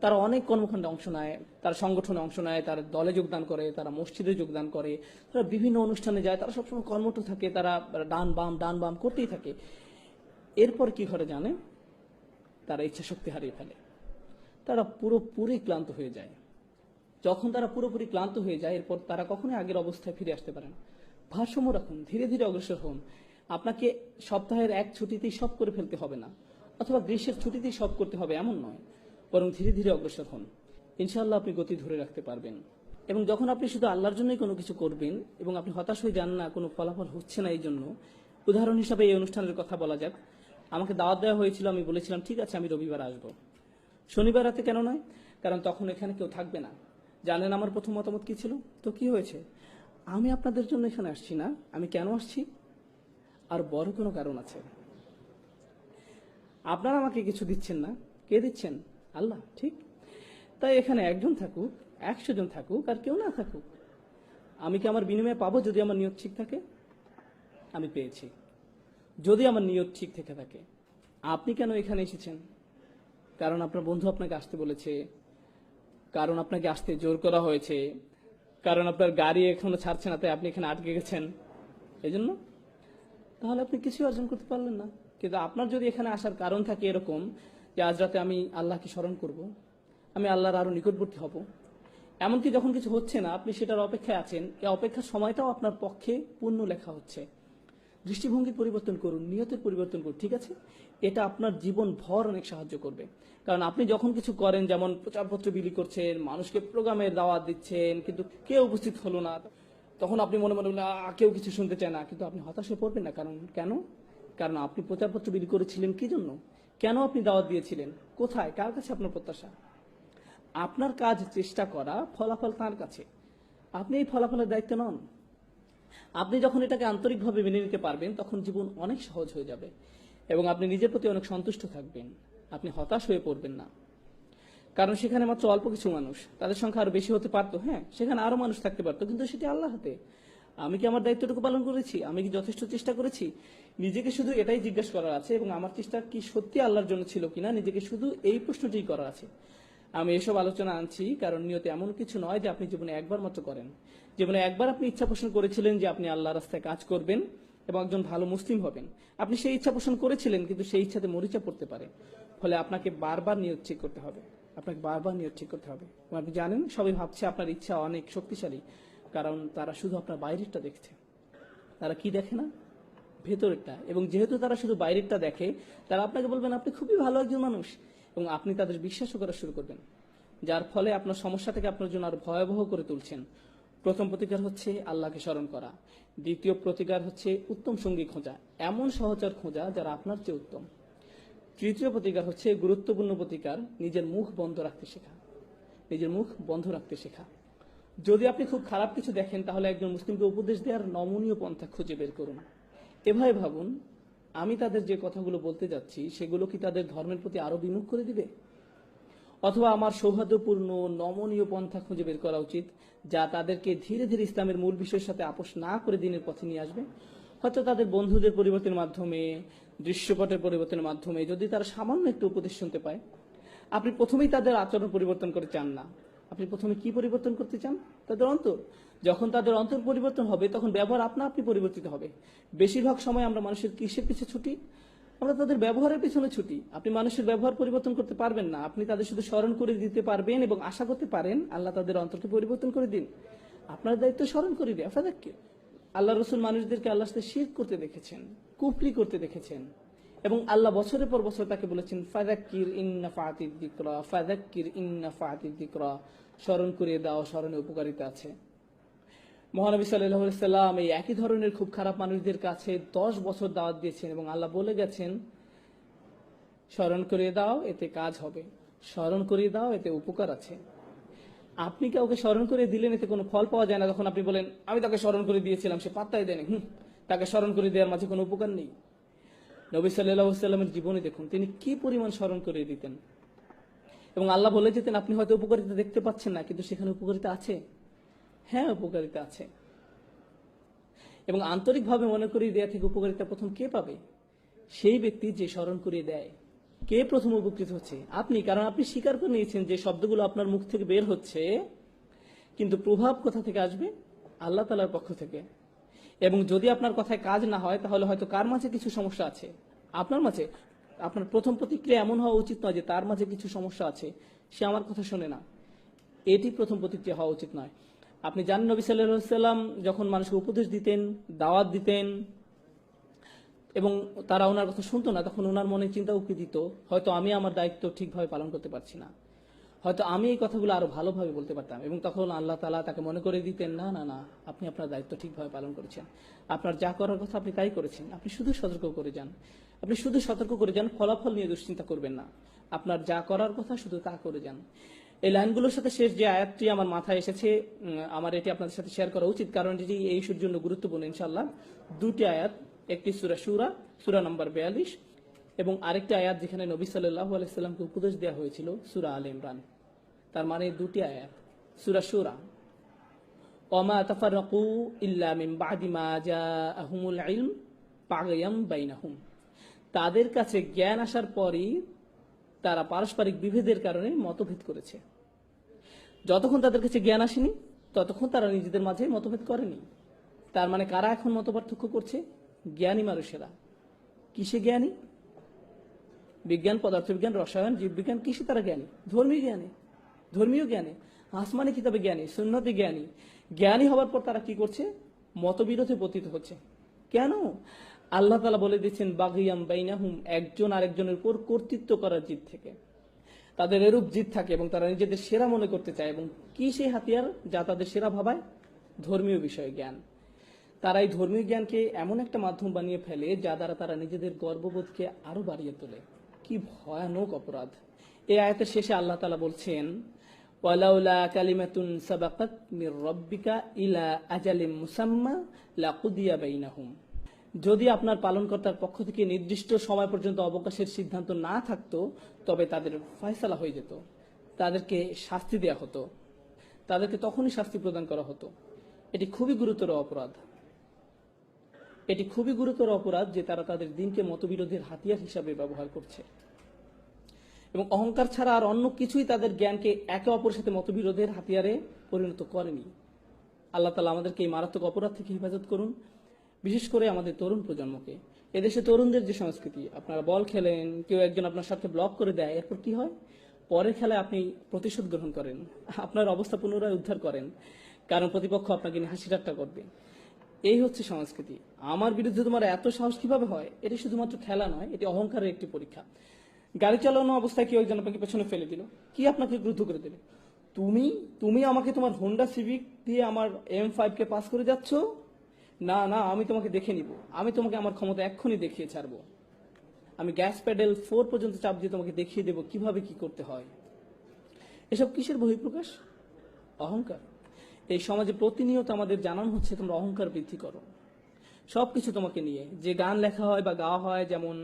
Speaker 1: তারা অনেক কর্মকাণ্ডে অংশ নেয়, তারা সংগঠনে অংশ নেয়, তারা দলে যোগদান করে, তারা মসজিদে যোগদান করে, তারা বিভিন্ন অনুষ্ঠানে যায়, তারা সবসময় কর্মঠ থাকে, তারা ডান বাম করতেই থাকে। এরপর কি ঘটে জানেন? তারা ইচ্ছা শক্তি হারিয়ে ফেলে, তারা পুরোপুরি ক্লান্ত হয়ে যায়। যখন তারা পুরোপুরি ক্লান্ত হয়ে যায়, এরপর তারা কখনোই আগের অবস্থায় ফিরে আসতে পারে না। ভারসাম্য রাখুন, ধীরে ধীরে অগ্রসর হন। আপনাকে সপ্তাহের এক ছুটিতেই সব করে ফেলতে হবে না, অথবা গ্রীষ্মের ছুটিতেই সব করতে হবে এমন নয়, বরং ধীরে ধীরে অগ্রসর হন। ইনশাআল্লাহ আপনি গতি ধরে রাখতে পারবেন। এবং যখন আপনি শুধু আল্লাহর জন্যই কোনো কিছু করবেন এবং আপনি হতাশ হয়ে যান না, কোনো ফলাফল হচ্ছে না, এই জন্য উদাহরণ হিসাবে এই অনুষ্ঠানের কথা বলা যাক। আমাকে দাওয়াত দেওয়া হয়েছিল, আমি বলেছিলাম ঠিক আছে আমি রবিবার আসবো। শনিবার রাতে কেন নয়? কারণ তখন এখানে কেউ থাকবে না। জানেন আমার প্রথম মতামত কি ছিল? তো কি হয়েছে? আমি আপনাদের জন্য এখানে আসছি না। আমি কেন আসছি? আর বড় কোনো কারণ আছে। আপনারা আমাকে কিছু দিচ্ছেন না, কে দিচ্ছেন? আল্লাহ, ঠিক। তাই এখানে একজন থাকুক, 100 জন থাকুক, আর কেউ না থাকুক, আমি কি আমার বিনিময়ে পাবো যদি আমার নিয়ত ঠিক থাকে? আমি পেয়েছি, যদি আমার নিয়ত ঠিক থেকে থাকে। আপনি কেন এখানে এসেছেন? কারণ আপনার বন্ধু আপনাকে আসতে বলেছে, কারণ আপনাকে আসতে জোর করা হয়েছে, কারণ আপনার গাড়ি এখনো ছাড়ছে না, তাই আপনি এখানে আটকে গেছেন, এই জন্য? তাহলে আপনি কিছু অর্জন করতে পারলেন না। কিন্তু আপনার যদি এখানে আসার কারণ থাকে এরকম যে আজ রাতে আমি আল্লাহকে স্মরণ করব, আমি আল্লাহর আরো নিকটবর্তী হব, এমনকি যখন কিছু হচ্ছে না আপনি সেটার অপেক্ষায় আছেন, এই অপেক্ষার সময়টাও আপনার পক্ষে পুণ্য লেখা হচ্ছে। দৃষ্টিভঙ্গির পরিবর্তন করুন, নিয়তের পরিবর্তন করুন, ঠিক আছে? এটা আপনার জীবন ভর অনেক সাহায্য করবে। কারণ আপনি যখন কিছু করেন, যেমন প্রচারপত্র বিলি করছেন, মানুষকে প্রোগ্রামের দাওয়াত দিচ্ছেন, কিন্তু কেউ উপস্থিত হলো না, তখন আপনি মনে মনে বললেন, কেউ কিছু শুনতে চায় না, কিন্তু আপনি হতাশ হয়ে পড়বেন না। কারণ কেন? কারণ আপনি প্রচারপত্র বিলি করেছিলেন কি জন্য? কেন আপনি দাওয়াত দিয়েছিলেন? কোথায়, কার কাছে আপনার প্রত্যাশা? আপনার কাজ চেষ্টা করা, ফলাফল তার কাছে। আপনি এই ফলাফলের দায়িত্ব নন। আপনি যখন এটাকে আন্তরিকভাবে মেনে নিতে পারবেন, তখন জীবন অনেক সহজ হয়ে যাবে এবং আপনি নিজের প্রতি অনেক সন্তুষ্ট থাকবেন। আপনি হতাশ হয়ে পড়বেন না। কারণ সেখানে মাত্র অল্প কিছু মানুষ, তাদের সংখ্যা আরো বেশি হতে পারতো, হ্যাঁ, সেখানে আরো মানুষ থাকতে পারতো, কিন্তু সেটি আল্লাহ হাতে। আমি কি আমার দায়িত্বটুকু পালন করেছি? আমি কি যথেষ্ট চেষ্টা করেছি? নিজেকে শুধু এটাই জিজ্ঞাসা করার আছে, এবং আমার চেষ্টা কি সত্যি আল্লাহর জন্য ছিল কিনা, নিজেকে শুধু এই প্রশ্নটি করার আছে। আমি এসব আলোচনা আনছি কারণ নিয়তে এমন কিছু নয় যে আপনি জীবনে একবার মাত্র করেন। জীবনে একবার আপনি ইচ্ছা পোষণ করেছিলেন যে আপনি আল্লাহ রাস্তায় কাজ করবেন এবং একজন ভালো মুসলিম হবেন। আপনি সেই ইচ্ছা পোষণ করেছিলেন, কিন্তু সেই ইচ্ছাতে মরিচা পড়তে পারে। ফলে আপনাকে বারবার নিয়ত ঠিক করতে হবে। আপনাকে বারবার নিয়ত ঠিক করতে হবে। এবং আপনি জানেন, সবাই ভাবছে আপনার ইচ্ছা অনেক শক্তিশালী, কারণ তারা শুধু আপনার বাইরেরটা দেখছে। তারা কি দেখে না? ভেতরেরটা। এবং যেহেতু তারা শুধু বাইরেরটা দেখে, তারা আপনাকে বলবেন আপনি খুবই ভালো একজন মানুষ, এবং আপনি তাদের বিশ্বাসও করা শুরু করবেন, যার ফলে আপনার সমস্যা থেকে আপনার জন্য আরো ভয়াবহ করে তুলছেন। প্রথম প্রতিকার হচ্ছে আল্লাহকে স্মরণ করা। দ্বিতীয় প্রতিকার হচ্ছে উত্তম সঙ্গী খোঁজা, এমন সহচর খোঁজা যারা আপনার চেয়ে উত্তম। তৃতীয় প্রতিকার হচ্ছে গুরুত্বপূর্ণ প্রতিকার, নিজের মুখ বন্ধ রাখতে শেখা। নিজের মুখ বন্ধ রাখতে শেখা। যদি আপনি খুব খারাপ কিছু দেখেন, তাহলে একজন মুসলিমকে উপদেশ দেওয়ার নমনীয় পন্থা খুঁজে বের করুন। এভাবে ভাবুন, আমি তাদের যে কথাগুলো বলতে যাচ্ছি সেগুলো কি তাদের ধর্মের প্রতি আরো বিমুখ করে দিবে? অথবা আমার সৌহার্দ্যপূর্ণ নমনীয় পন্থা খুঁজে বের করা উচিত, যা তাদেরকে ধীরে ধীরে ইসলামের মূল বিষয়ের সাথে আপোষ না করে দিনের পথে নিয়ে আসবে। হয়তো তাদের বন্ধুদের পরিবর্তনের মাধ্যমে, দৃশ্যপটের পরিবর্তনের মাধ্যমে, যদি তারা সামান্য একটু উপদেশ শুনতে পায়। আপনি প্রথমেই তাদের আচরণ পরিবর্তন করে চান না। আপনি প্রথমে কি পরিবর্তন করতে চান? তাদের অন্তর। যখন তাদের অন্তর পরিবর্তন হবে, তখন ব্যবহার আপনা আপনি পরিবর্তিত হবে। বেশিরভাগ সময় আমরা মানুষের কিসের পিছে ছুটি? আমরা তাদের ব্যবহারের পিছনে ছুটি। আপনি মানুষের ব্যবহার পরিবর্তন করতে পারবেন না। আপনি তাদের শুধু স্মরণ করে দিতে পারবেন এবং আশা করতে পারেন আল্লাহ তাদের অন্তরকে পরিবর্তন করে দিন। আপনার দায়িত্ব স্মরণ করে দেওয়া। ফাদাক্কির। আল্লাহ রসুল মানুষদেরকে আল্লাহর সাথে শিরক করতে দেখেছেন, কুফরি করতে দেখেছেন, এবং আল্লাহ বছরের পর বছর তাকে বলেছেন ফাদাক্কির ইন্না ফাতিদ যিকরা, ফাদাক্কির ইন্না ফাতিদ যিকরা, স্মরণ করিয়ে দাও, স্মরণে উপকারিতা আছে। মহানবী সাল্লাল্লাহু আলাইহি সাল্লাম এই একই ধরনের খুব খারাপ মানুষদের কাছে 10 বছর দাওয়াত দিয়েছেন, এবং আল্লাহ বলে গেছেন স্মরণ করিয়ে দাও, এতে কাজ হবে, স্মরণ করিয়ে দাও, এতে উপকার আছে। আপনি কাউকে স্মরণ করে দিলেন, এতে কোনো ফল পাওয়া যায় না। তখন আপনি বলেন আমি তাকে স্মরণ করে দিয়েছিলাম, সে পাত্তাই দেয়নি, তাকে স্মরণ করে দেওয়ার মাঝে কোনো উপকার নেই। নবী সাল্লাল্লাহু আলাইহি সাল্লামের জীবনে দেখুন তিনি কি পরিমাণ স্মরণ করে দিতেন, এবং আল্লাহ বলে যেতেন আপনি হয়তো উপকারিতা দেখতে পাচ্ছেন না, কিন্তু সেখানে উপকারিতা আছে। হ্যাঁ, উপকারিতা আছে। এবং আন্তরিকভাবে মনে করিয়ে দেয়া থেকে উপকারিতা প্রথম কে পাবে? সেই ব্যক্তি যে স্মরণ করিয়ে দেয়। কে প্রথম উপকৃত হচ্ছে? আপনি। কারণ আপনি স্বীকার করে নিয়েছেন যে শব্দগুলো আপনার মুখ থেকে বের হচ্ছে, কিন্তু প্রভাব কোথা থেকে আসবে? আল্লাহ তাআলার পক্ষ থেকে। এবং যদি আপনার কথায় কাজ না হয়, তাহলে হয়তো কার মাঝে কিছু সমস্যা আছে, আপনার মাঝে। আপনার প্রথম প্রতিক্রিয়া এমন হওয়া উচিত নয় যে তার মাঝে কিছু সমস্যা আছে, সে আমার কথা শোনে না। এটি প্রথম প্রতিক্রিয়া হওয়া উচিত নয়। আপনি জানেন নবী সাল্লাল্লাহু আলাইহি সাল্লাম যখন মানুষকে উপদেশ দিতেন, দাওয়াত দিতেন, এবং তারা ওনার কথা শুনতো না, তখন ওনার মনে চিন্তা উকি দিত, হয়তো আমি আমার দায়িত্ব ঠিকভাবে পালন করতে পারছি না, হয়তো আমি এই কথাগুলো আরো ভালোভাবে বলতে পারতাম। এবং তখন আল্লাহ তাআলা তাকে মনে করে দিতেন, না না না, আপনি আপনার দায়িত্ব ঠিকভাবে পালন করেছেন, আপনার যা করার কথা আপনি তাই করেছেন, আপনি শুধু সতর্ক করে যান, আপনি শুধু সতর্ক করে যান, ফলাফল নিয়ে দুশ্চিন্তা করবেন না, আপনার যা করার কথা শুধু তা করে যান। এই লাইনগুলোর সাথে শেষ যে আয়াতটি আমার মাথায় এসেছে, আমার এটি আপনাদের সাথে শেয়ার করা উচিত, কারণ এটি এই ইস্যুর জন্য গুরুত্বপূর্ণ। ইনশাআল্লাহ দুটি আয়াত, একটি সূরা শুরা, সূরা নম্বর 42, এবং আরেকটি আয়াত যেখানে নবী সাল্লাল্লাহু আলাইহি সাল্লামকে উপদেশ দেওয়া হয়েছিল, সূরা আলে ইমরান। তার মানে দুটি আয়াত। সূরা শুরা, ওয়ামা তাফাররাকু ইল্লা মিন বাদি মা জাআহুমুল ইলম বাগয়াম বাইনাহুম, তাদের কাছে জ্ঞান আসার পরই তারা পারস্পরিক বিভেদের কারণে মতভেদ করেছে। যতক্ষণ তাদের কাছে জ্ঞান আসেনি, ততক্ষণ তারা নিজেদের মাঝে মতভেদ করেনি। তার মানে কারা এখন মতপার্থক্য করছে? জ্ঞানী মানুষেরা। কিসে জ্ঞানী? বিজ্ঞান, পদার্থবিজ্ঞান, রসায়ন, জীববিজ্ঞান। কিসে তারা জ্ঞানী? ধর্মীয় জ্ঞানে, ধর্মীয় জ্ঞানে, আসমানি কিতাবে জ্ঞানী, সুন্নতে জ্ঞানী। জ্ঞানী হওয়ার পর তারা কি করছে? মতবিরোধে পতিত হচ্ছে। কেন? আল্লাহ তাআলা বলে দিচ্ছেন বাগিয়াম বাইনাহুম, একজন আরেকজনের উপর কর্তৃত্ব করার জিদ থেকে। তাদের এরূপ জিদ থাকে এবং তারা নিজেদের সেরা মনে করতে চায়। এবং কি সেই হাতিয়ার যা তাদের সেরা ভাবায়? ধর্মীয় বিষয়ে জ্ঞান। তারা এই ধর্মীয় জ্ঞানকে এমন একটা মাধ্যম বানিয়ে ফেলে যা দ্বারা তারা নিজেদের গর্ববোধকে আরো বাড়িয়ে তোলে। কি ভয়ানক অপরাধ! এই আয়াতের শেষে আল্লাহ তাআলা বলছেন, ওয়ালাউলা কালিমাতুন সাবাকাত মির রাব্বিকা ইলা আজালিম মুসাম্মা লাকুদিয়া বাইনাহুম। যদি আপনার পালনকর্তার পক্ষ থেকে নির্দিষ্ট সময় পর্যন্ত অবকাশের সিদ্ধান্ত না থাকতো, তবে তাদের ফয়সালা হয়ে যেত, তাদেরকে শাস্তি দেয়া হতো, তাদেরকে তখনই শাস্তি প্রদান করা হতো। এটি খুবই গুরুতর অপরাধ। এটি খুবই গুরুতর অপরাধ যে তারা তাদের দিনকে মতবিরোধের হাতিয়ার হিসাবে ব্যবহার করছে, এবং অহংকার ছাড়া আর অন্য কিছুই তাদের জ্ঞানকে একে অপরের সাথে মতবিরোধের হাতিয়ারে পরিণত করেনি। আল্লাহ তাআলা আমাদেরকে এই মারাত্মক অপরাধ থেকে হেফাজত করুন, বিশেষ করে আমাদের তরুণ প্রজন্মকে। এদেশে তরুণদের যে সংস্কৃতি, আপনারা বল খেলেন, কেউ একজন আপনার সাথে ব্লক করে দেয়, এরপর কি হয়? পরের খেলায় আপনি প্রতিশোধ গ্রহণ করেন, আপনার অবস্থা পুনরায় উদ্ধার করেন, কারণ প্রতিপক্ষ আপনাকে নিয়ে হাসি ঠাট্টা করবে। এই হচ্ছে সংস্কৃতি। আমার বিরুদ্ধে তোমার এত সাহস কিভাবে হয়? এটি শুধুমাত্র খেলা নয়, এটি অহংকারের একটি পরীক্ষা। গাড়ি চালানো অবস্থায় কেউ একজন আপনাকে পেছনে ফেলে দিল, কি আপনাকে ক্রুদ্ধ করে দিলে? তুমি তুমি আমাকে তোমার হোন্ডা সিভিক দিয়ে আমার M5 কে পাস করে যাচ্ছ? না না, আমি তোমাকে দেখে নিব, আমি তোমাকে আমার ক্ষমতা এক্ষুনি দেখিয়ে ছাড়বো, আমি গ্যাস প্যাডেল 4 পর্যন্ত চাপ দিয়ে তোমাকে দেখিয়ে দেব কিভাবে কি করতে হয়। এসব কিসের বহিঃপ্রকাশ? অহংকার। এই সমাজে প্রতিনিয়ত আমাদের জানানো হচ্ছে তোমরা অহংকার বৃদ্ধি করো, সবকিছু তোমাকে নিয়ে। যে গান লেখা হয় বা গাওয়া হয়, যেমন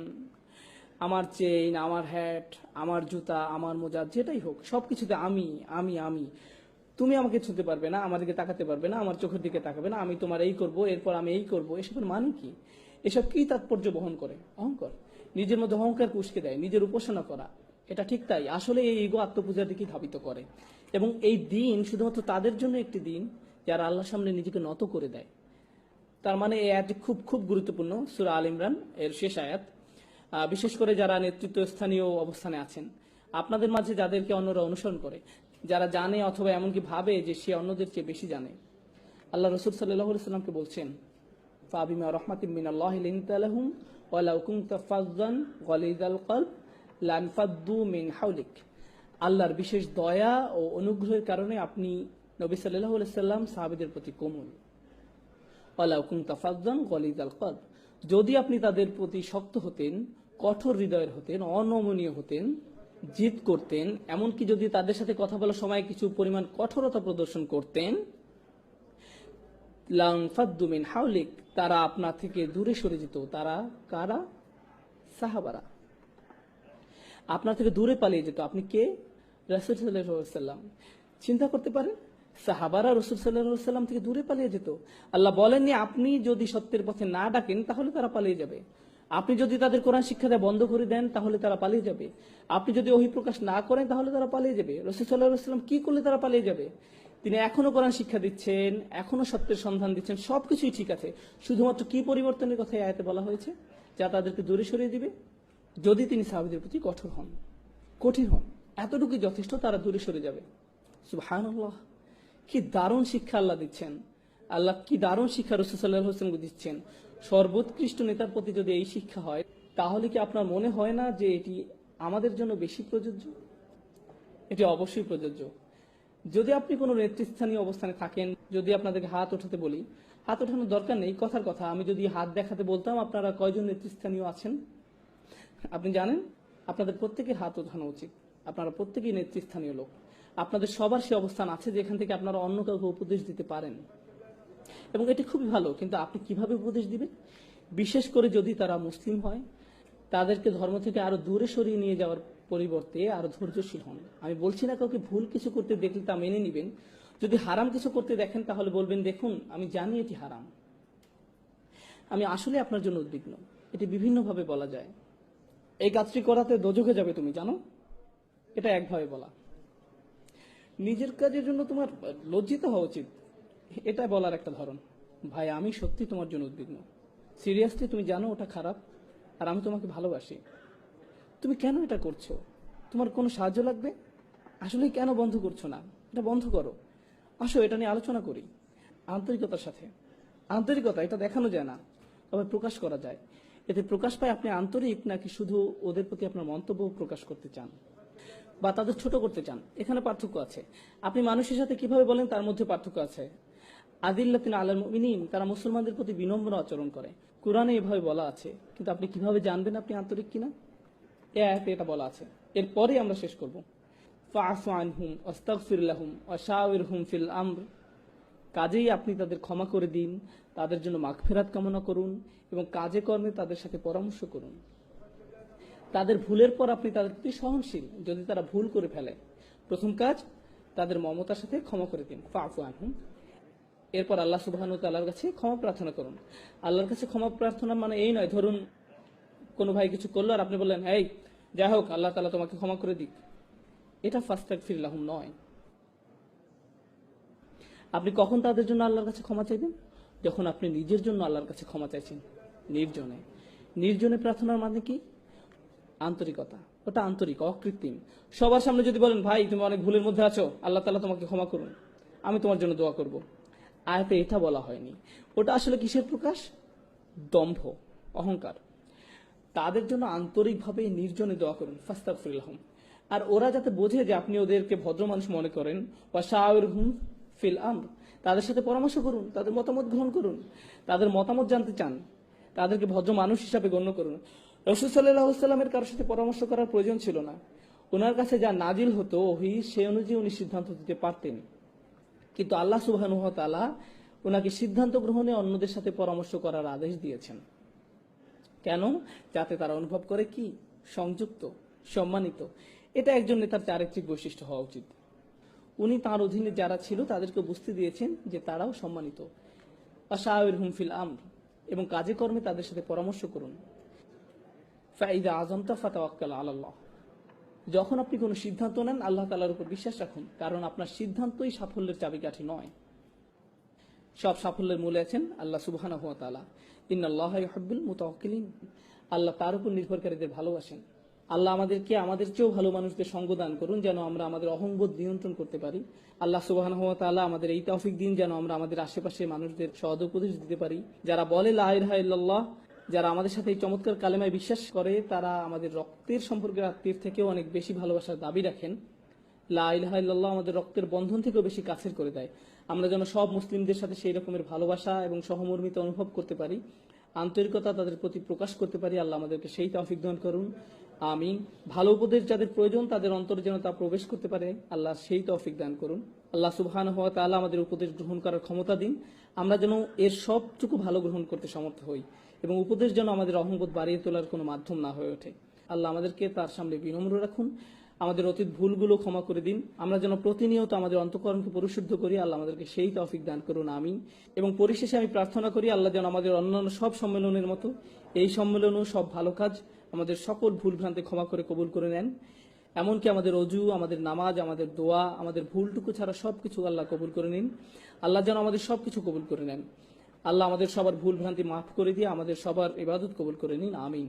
Speaker 1: আমার চেইন, আমার হ্যাট, আমার জুতা, আমার মোজা, যেটাই হোক, সবকিছুতে আমি আমি আমি। তুমি আমাকে ছুঁতে পারবে না, আমার দিকে তাকাতে পারবে না, আমার চোখের দিকে তাকাবে না, আমি তোমার এই করব, এরপর আমি এই করব। এসবের মানে কি? এসব কি তাৎপর্য বহন করে? অহংকার। নিজের মধ্যে অহংকারকে উস্কে দেয়, নিজের উপাসনা করা। এটা ঠিক তাই, আসলে এই ইগো আত্মপূজার দিকে ধাবিত করে। এবং এই দিন শুধুমাত্র তাদের জন্য একটি দিন যারা আল্লাহর সামনে নিজেকে নত করে দেয়। তার মানে এই আয়াতটি খুব খুব গুরুত্বপূর্ণ। সূরা আল ইমরান এর শেষ আয়াত। বিশেষ করে যারা নেতৃত্ব স্থানীয় অবস্থানে আছেন, আপনাদের মাঝে যাদেরকে অন্যরা অনুসরণ করে, যারা জানে অথবা এমনকি ভাবে যে সে অন্যদের চেয়ে বেশি জানে, আল্লাহ রাসূল সাল্লাল্লাহু আলাইহি সাল্লামকে বলছেন, ফাবিমা রাহমাতিম মিনাল্লাহি লিনতা লাহুম ওয়ালাউ কুনতা ফাযযান গালিযাল কলব লানফাদ্দু মিন হাওলিক। আল্লাহর বিশেষ দয়া ও অনুগ্রহের কারণে আপনি নবী সাল্লাল্লাহু আলাইহি সাল্লাম সাহাবীদের প্রতি কোমল। ওয়ালাউ কুনতা ফাযযান গালিযাল কলব, যদি আপনি তাদের প্রতি শক্ত হতেন, কঠোর হৃদয়ের হতেন, অনমনীয় হতেন, জিদ করতেন, এমনকি যদি তাদের সাথে কথা বলার সময় কিছু পরিমাণ কঠোরতা প্রদর্শন করতেন, লানফাদ্দু মিন হাওলিক, তারা আপনার থেকে দূরে সরে যেত। তারা কারা? সাহাবারা। আপনার থেকে দূরে পালিয়ে যেত। আপনি কে? রাসূল সাল্লাল্লাহু আলাইহি ওয়াসাল্লাম। চিন্তা করতে পারেন, সাহাবারা রাসূল সাল্লাল্লাহু আলাইহি ওয়াসাল্লাম থেকে দূরে পালিয়ে যেত। আল্লাহ বলেননি আপনি যদি সত্যের পথে না ডাকেন তাহলে তারা পালিয়ে যাবে, আপনি যদি তাদের কোরআন শিক্ষা দেওয়া বন্ধ করে দেন তাহলে তারা পালিয়ে যাবে, আপনি যদি ওহী প্রকাশ না করেন তাহলে তারা পালিয়ে যাবে। রাসূল সাল্লাল্লাহু আলাইহি ওয়াসাল্লাম কি করলে তারা পালিয়ে যাবে? তিনি এখনো কোরআন শিক্ষা দিচ্ছেন, এখনো সত্যের সন্ধান দিচ্ছেন, সবকিছুই ঠিক আছে। শুধুমাত্র কি পরিবর্তনের কথা আয়াতে বলা হয়েছে? যা তাদেরকে দূরে সরিয়ে দিবে। যদি তিনি সাহাবীদের প্রতি কঠোর হন, কঠিন হন, এতটুকুই যথেষ্ট, তারা দূরে সরে যাবে। সুবহানাল্লাহ, কি দারুণ শিক্ষা আল্লাহ দিচ্ছেন। আল্লাহ কি দারুণ শিক্ষা রাসূল সাল্লাল্লাহু আলাইহি ওয়াসাল্লামকে দিচ্ছেন। সর্বোৎকৃষ্ট নেতার প্রতি যদি এই শিক্ষা হয়, তাহলে কি আপনার মনে হয় না যে এটি আমাদের জন্য বেশি প্রযোজ্য? এটি অবশ্যই প্রযোজ্য। যদি আপনি কোনো নেতৃস্থানীয় অবস্থানে থাকেন, যদি আপনাদেরকে হাত ওঠাতে বলি, হাত ওঠানোর দরকার নেই, কথার কথা, আমি যদি হাত দেখাতে বলতাম আপনারা কয়জন নেতৃস্থানীয় আছেন আপনি জানেন? আপনাদের প্রত্যেকের হাত ওঠানো উচিত। আপনারা প্রত্যেকেই নেতৃস্থানীয় লোক। আপনাদের সবার সে অবস্থান আছে যেখান থেকে আপনারা অন্য কাউকে উপদেশ দিতে পারেন, এবং এটি খুবই ভালো। কিন্তু আপনি কিভাবে উপদেশ দিবেন? বিশেষ করে যদি তারা মুসলিম হয়, তাদেরকে ধর্ম থেকে আরো দূরে সরিয়ে নিয়ে যাওয়ার পরিবর্তে আরো ধৈর্যশীল হন। আমি বলছি না কাউকে ভুল কিছু করতে দেখলে তা মেনে নিবেন। যদি হারাম কিছু করতে দেখেন তাহলে বলবেন, দেখুন আমি জানি এটি হারাম, আমি আসলে আপনার জন্য উদ্বিগ্ন। এটি বিভিন্নভাবে বলা যায়। এই কাজটি করাতে দোজখে যাবে তুমি জানো, এটা একভাবে বলা। নিজের কাজের জন্য তোমার লজ্জিত হওয়া উচিত, এটা বলার একটা ধরন। ভাই আমি সত্যি তোমার জন্য উদ্বিগ্ন, সিরিয়াসলি তুমি জানো ওটা খারাপ, আর আমি তোমাকে ভালোবাসি, তুমি কেন এটা করছো? তোমার কোনো সাহায্য লাগবে? আসলে কেন বন্ধ করছো না? এটা বন্ধ করো, আসো এটা নিয়ে আলোচনা করি। আন্তরিকতার সাথে। আন্তরিকতা এটা দেখানো যায় না, তবে প্রকাশ করা যায়। এতে প্রকাশ পায় আপনি আন্তরিক নাকি শুধু ওদের প্রতি আপনার মন্তব্য প্রকাশ করতে চান বা তাদের ছোট করতে চান। এখানে পার্থক্য আছে। আপনি মানুষের সাথে কিভাবে বলেন তার মধ্যে পার্থক্য আছে। আদিল্লাতিন আলাল মুমিনিন, তারা মুসলমানদের প্রতি বিনম্র আচরণ করে। কোরআনে এভাবে বলা আছে, কিন্তু আপনি কিভাবে জানবেন আপনি আন্তরিক কিনা? এ আয়াতে এটা বলা আছে। এরপরে আমরা শেষ করব। ফাআফু আনহুম ওয়াস্তাগফির লাহুম ওয়াশাওিরহুম ফিল আমর, কাজেই আপনি তাদের ক্ষমা করে দিন, তাদের জন্য মাগফিরাত কামনা করুন এবং কাজে কর্মে তাদের সাথে পরামর্শ করুন। তাদের ভুলের পর আপনি তাদের প্রতি সহনশীল, যদি তারা ভুল করে ফেলে। প্রথম কাজ, তাদের মমতার সাথে ক্ষমা করে দিন, ফাআফু আনহুম। এরপর আল্লাহ সুবহানাহু ওয়া তাআলার কাছে ক্ষমা প্রার্থনা করুন। আল্লাহর কাছে ক্ষমা প্রার্থনা মানে এই নয়, ধরুন কোনো ভাই কিছু করলো আর আপনি বললেন, এই যাই হোক আল্লাহ তাআলা তোমাকে ক্ষমা করে দিক, এটা ফাস্তাগফির লাহুম নয়। আপনি কখন তাদের জন্য আল্লাহর কাছে ক্ষমা চাইবেন? যখন আপনি নিজের জন্য আল্লাহর কাছে ক্ষমা চাইছেন, নির্জনে। নির্জনে প্রার্থনার মানে কি? আন্তরিকতা, ওটা আন্তরিক, অকৃত্রিম। সবার সামনে যদি বলেন, ভাই তুমি অনেক ভুলের মধ্যে আছো, আল্লাহ তাআলা তোমাকে ক্ষমা করুন, আমি তোমার জন্য দোয়া করব, আয়াতে এটা বলা হয়নি। ওটা আসলে কিসের প্রকাশ? দম্ভ, অহংকার। তাদের জন্য আন্তরিকভাবে নির্জনে দোয়া করুন, ফাস্তাগফির লাহুম। আর ওরা যাতে বোঝে যে আপনি ওদেরকে ভদ্র মানুষ মনে করেন, ওয়াশাওিরহুম ফিল আমর, তাদের সাথে পরামর্শ করুন, তাদের মতামত গ্রহণ করুন, তাদের মতামত জানতে চান, তাদেরকে ভদ্র মানুষ হিসাবে গণ্য করুন। রাসূল সাল্লাল্লাহু আলাইহি ওয়াসাল্লামের কারোর সাথে পরামর্শ করার প্রয়োজন ছিল না। ওনার কাছে যা নাজিল হতো ওহী, সে অনুযায়ী উনি সিদ্ধান্ত দিতে পারতেন। কিন্তু আল্লাহ সুবহানাহু ওয়া তাআলা ওনাকে সিদ্ধান্ত গ্রহণে অন্যদের সাথে পরামর্শ করার আদেশ দিয়েছেন। কেন? যাতে তারা অনুভব করে কি? সংযুক্ত, সম্মানিত। এটা একজন নেতার চারিত্রিক বৈশিষ্ট্য হওয়া উচিত। উনি তাঁর অধীনে যারা ছিল তাদেরকে বুঝতে দিয়েছেন যে তারাও সম্মানিত। ওয়াশাওিরহুম ফিল আমর, এবং কাজে কর্মে তাদের সাথে পরামর্শ করুন। ফাইদা আযমতা ফাতাওয়াক্কাল আলাল্লাহ, যখন আপনি কোনো সিদ্ধান্ত নেন আল্লাহ তাআলার উপর বিশ্বাস রাখুন, কারণ আপনার সিদ্ধান্তই সাফল্যের চাবিকাঠি নয়। সব সাফল্যের মূলে আছেন আল্লাহ সুবহানাহু ওয়া তাআলা। ইন্নাল্লাহা ইউহিব্বুল মুতাওয়াক্কিলিন, আল্লাহ তার উপর নির্ভরকারীদের ভালোবাসেন। আল্লাহ আমাদেরকে আমাদের চেয়েও ভালো মানুষদের সঙ্গ দান করুন, যেন আমরা আমাদের অহংবোধ নিয়ন্ত্রণ করতে পারি। আল্লাহ সুবহানাহু ওয়া তাআলা আমাদের এই তৌফিক দিন যেন আমরা আমাদের আশেপাশে মানুষদের সদ উপদেশ দিতে পারি। যারা বলে লা ইলাহা ইল্লাল্লাহ, যারা আমাদের সাথে এই চমৎকার কালেমায় বিশ্বাস করে, তারা আমাদের রক্তের সম্পর্কের আত্মীয়ের থেকেও অনেক বেশি ভালোবাসার দাবি রাখেন। লা ইলাহা ইল্লাল্লাহ আমাদের রক্তের বন্ধন থেকেও বেশি কাছের করে দেয়। আমরা যেন সব মুসলিমদের সাথে সেই রকমের ভালোবাসা এবং সহমর্মিতা অনুভব করতে পারি, আন্তরিকতা তাদের প্রতি প্রকাশ করতে পারি। আল্লাহ আমাদেরকে সেই তৌফিক দান করুন, আমিন। ভালো উপদেশ যাদের প্রয়োজন তাদের অন্তরে যেন তা প্রবেশ করতে পারে, আল্লাহ সেই তৌফিক দান করুন। আল্লাহ সুবহানাহু ওয়া তাআলা আমাদের উপদেশ গ্রহণ করার ক্ষমতা দিন, আমরা যেন এর সবটুকু ভালো গ্রহণ করতে সমর্থ হই, এবং উপদেশ যেন আমাদের অহংবোধ বাড়িয়ে তোলার কোনো মাধ্যম না হয়ে ওঠে। আল্লাহ আমাদেরকে তার সামনে বিনম্র রাখুন, আমাদের অতীত ভুলগুলো ক্ষমা করে দিন, আমরা যেন প্রতিনিয়ত আমাদের অন্তঃকরণকে পরিশুদ্ধ করি। আল্লাহ আমাদেরকে সেই তৌফিক দান করুন, আমিন। এবং পরিশেষে আমি প্রার্থনা করি আল্লাহ যেন আমাদের অন্যান্য সব সম্মেলনের মতো এই সম্মেলনও সব ভালো কাজ, আমাদের সকল ভুল ভ্রান্তি ক্ষমা করে কবুল করে নেন। এমনকি আমাদের অজু, আমাদের নামাজ, আমাদের দোয়া, আমাদের ভুলটুকু ছাড়া সবকিছু আল্লাহ কবুল করে নিন। আল্লাহ যেন আমাদের সবকিছু কবুল করে নেন। আল্লাহ আমাদের সবার ভুল ভ্রান্তি মাফ করে দিয়ে আমাদের সবার ইবাদত কবুল করে নিন, আমিন।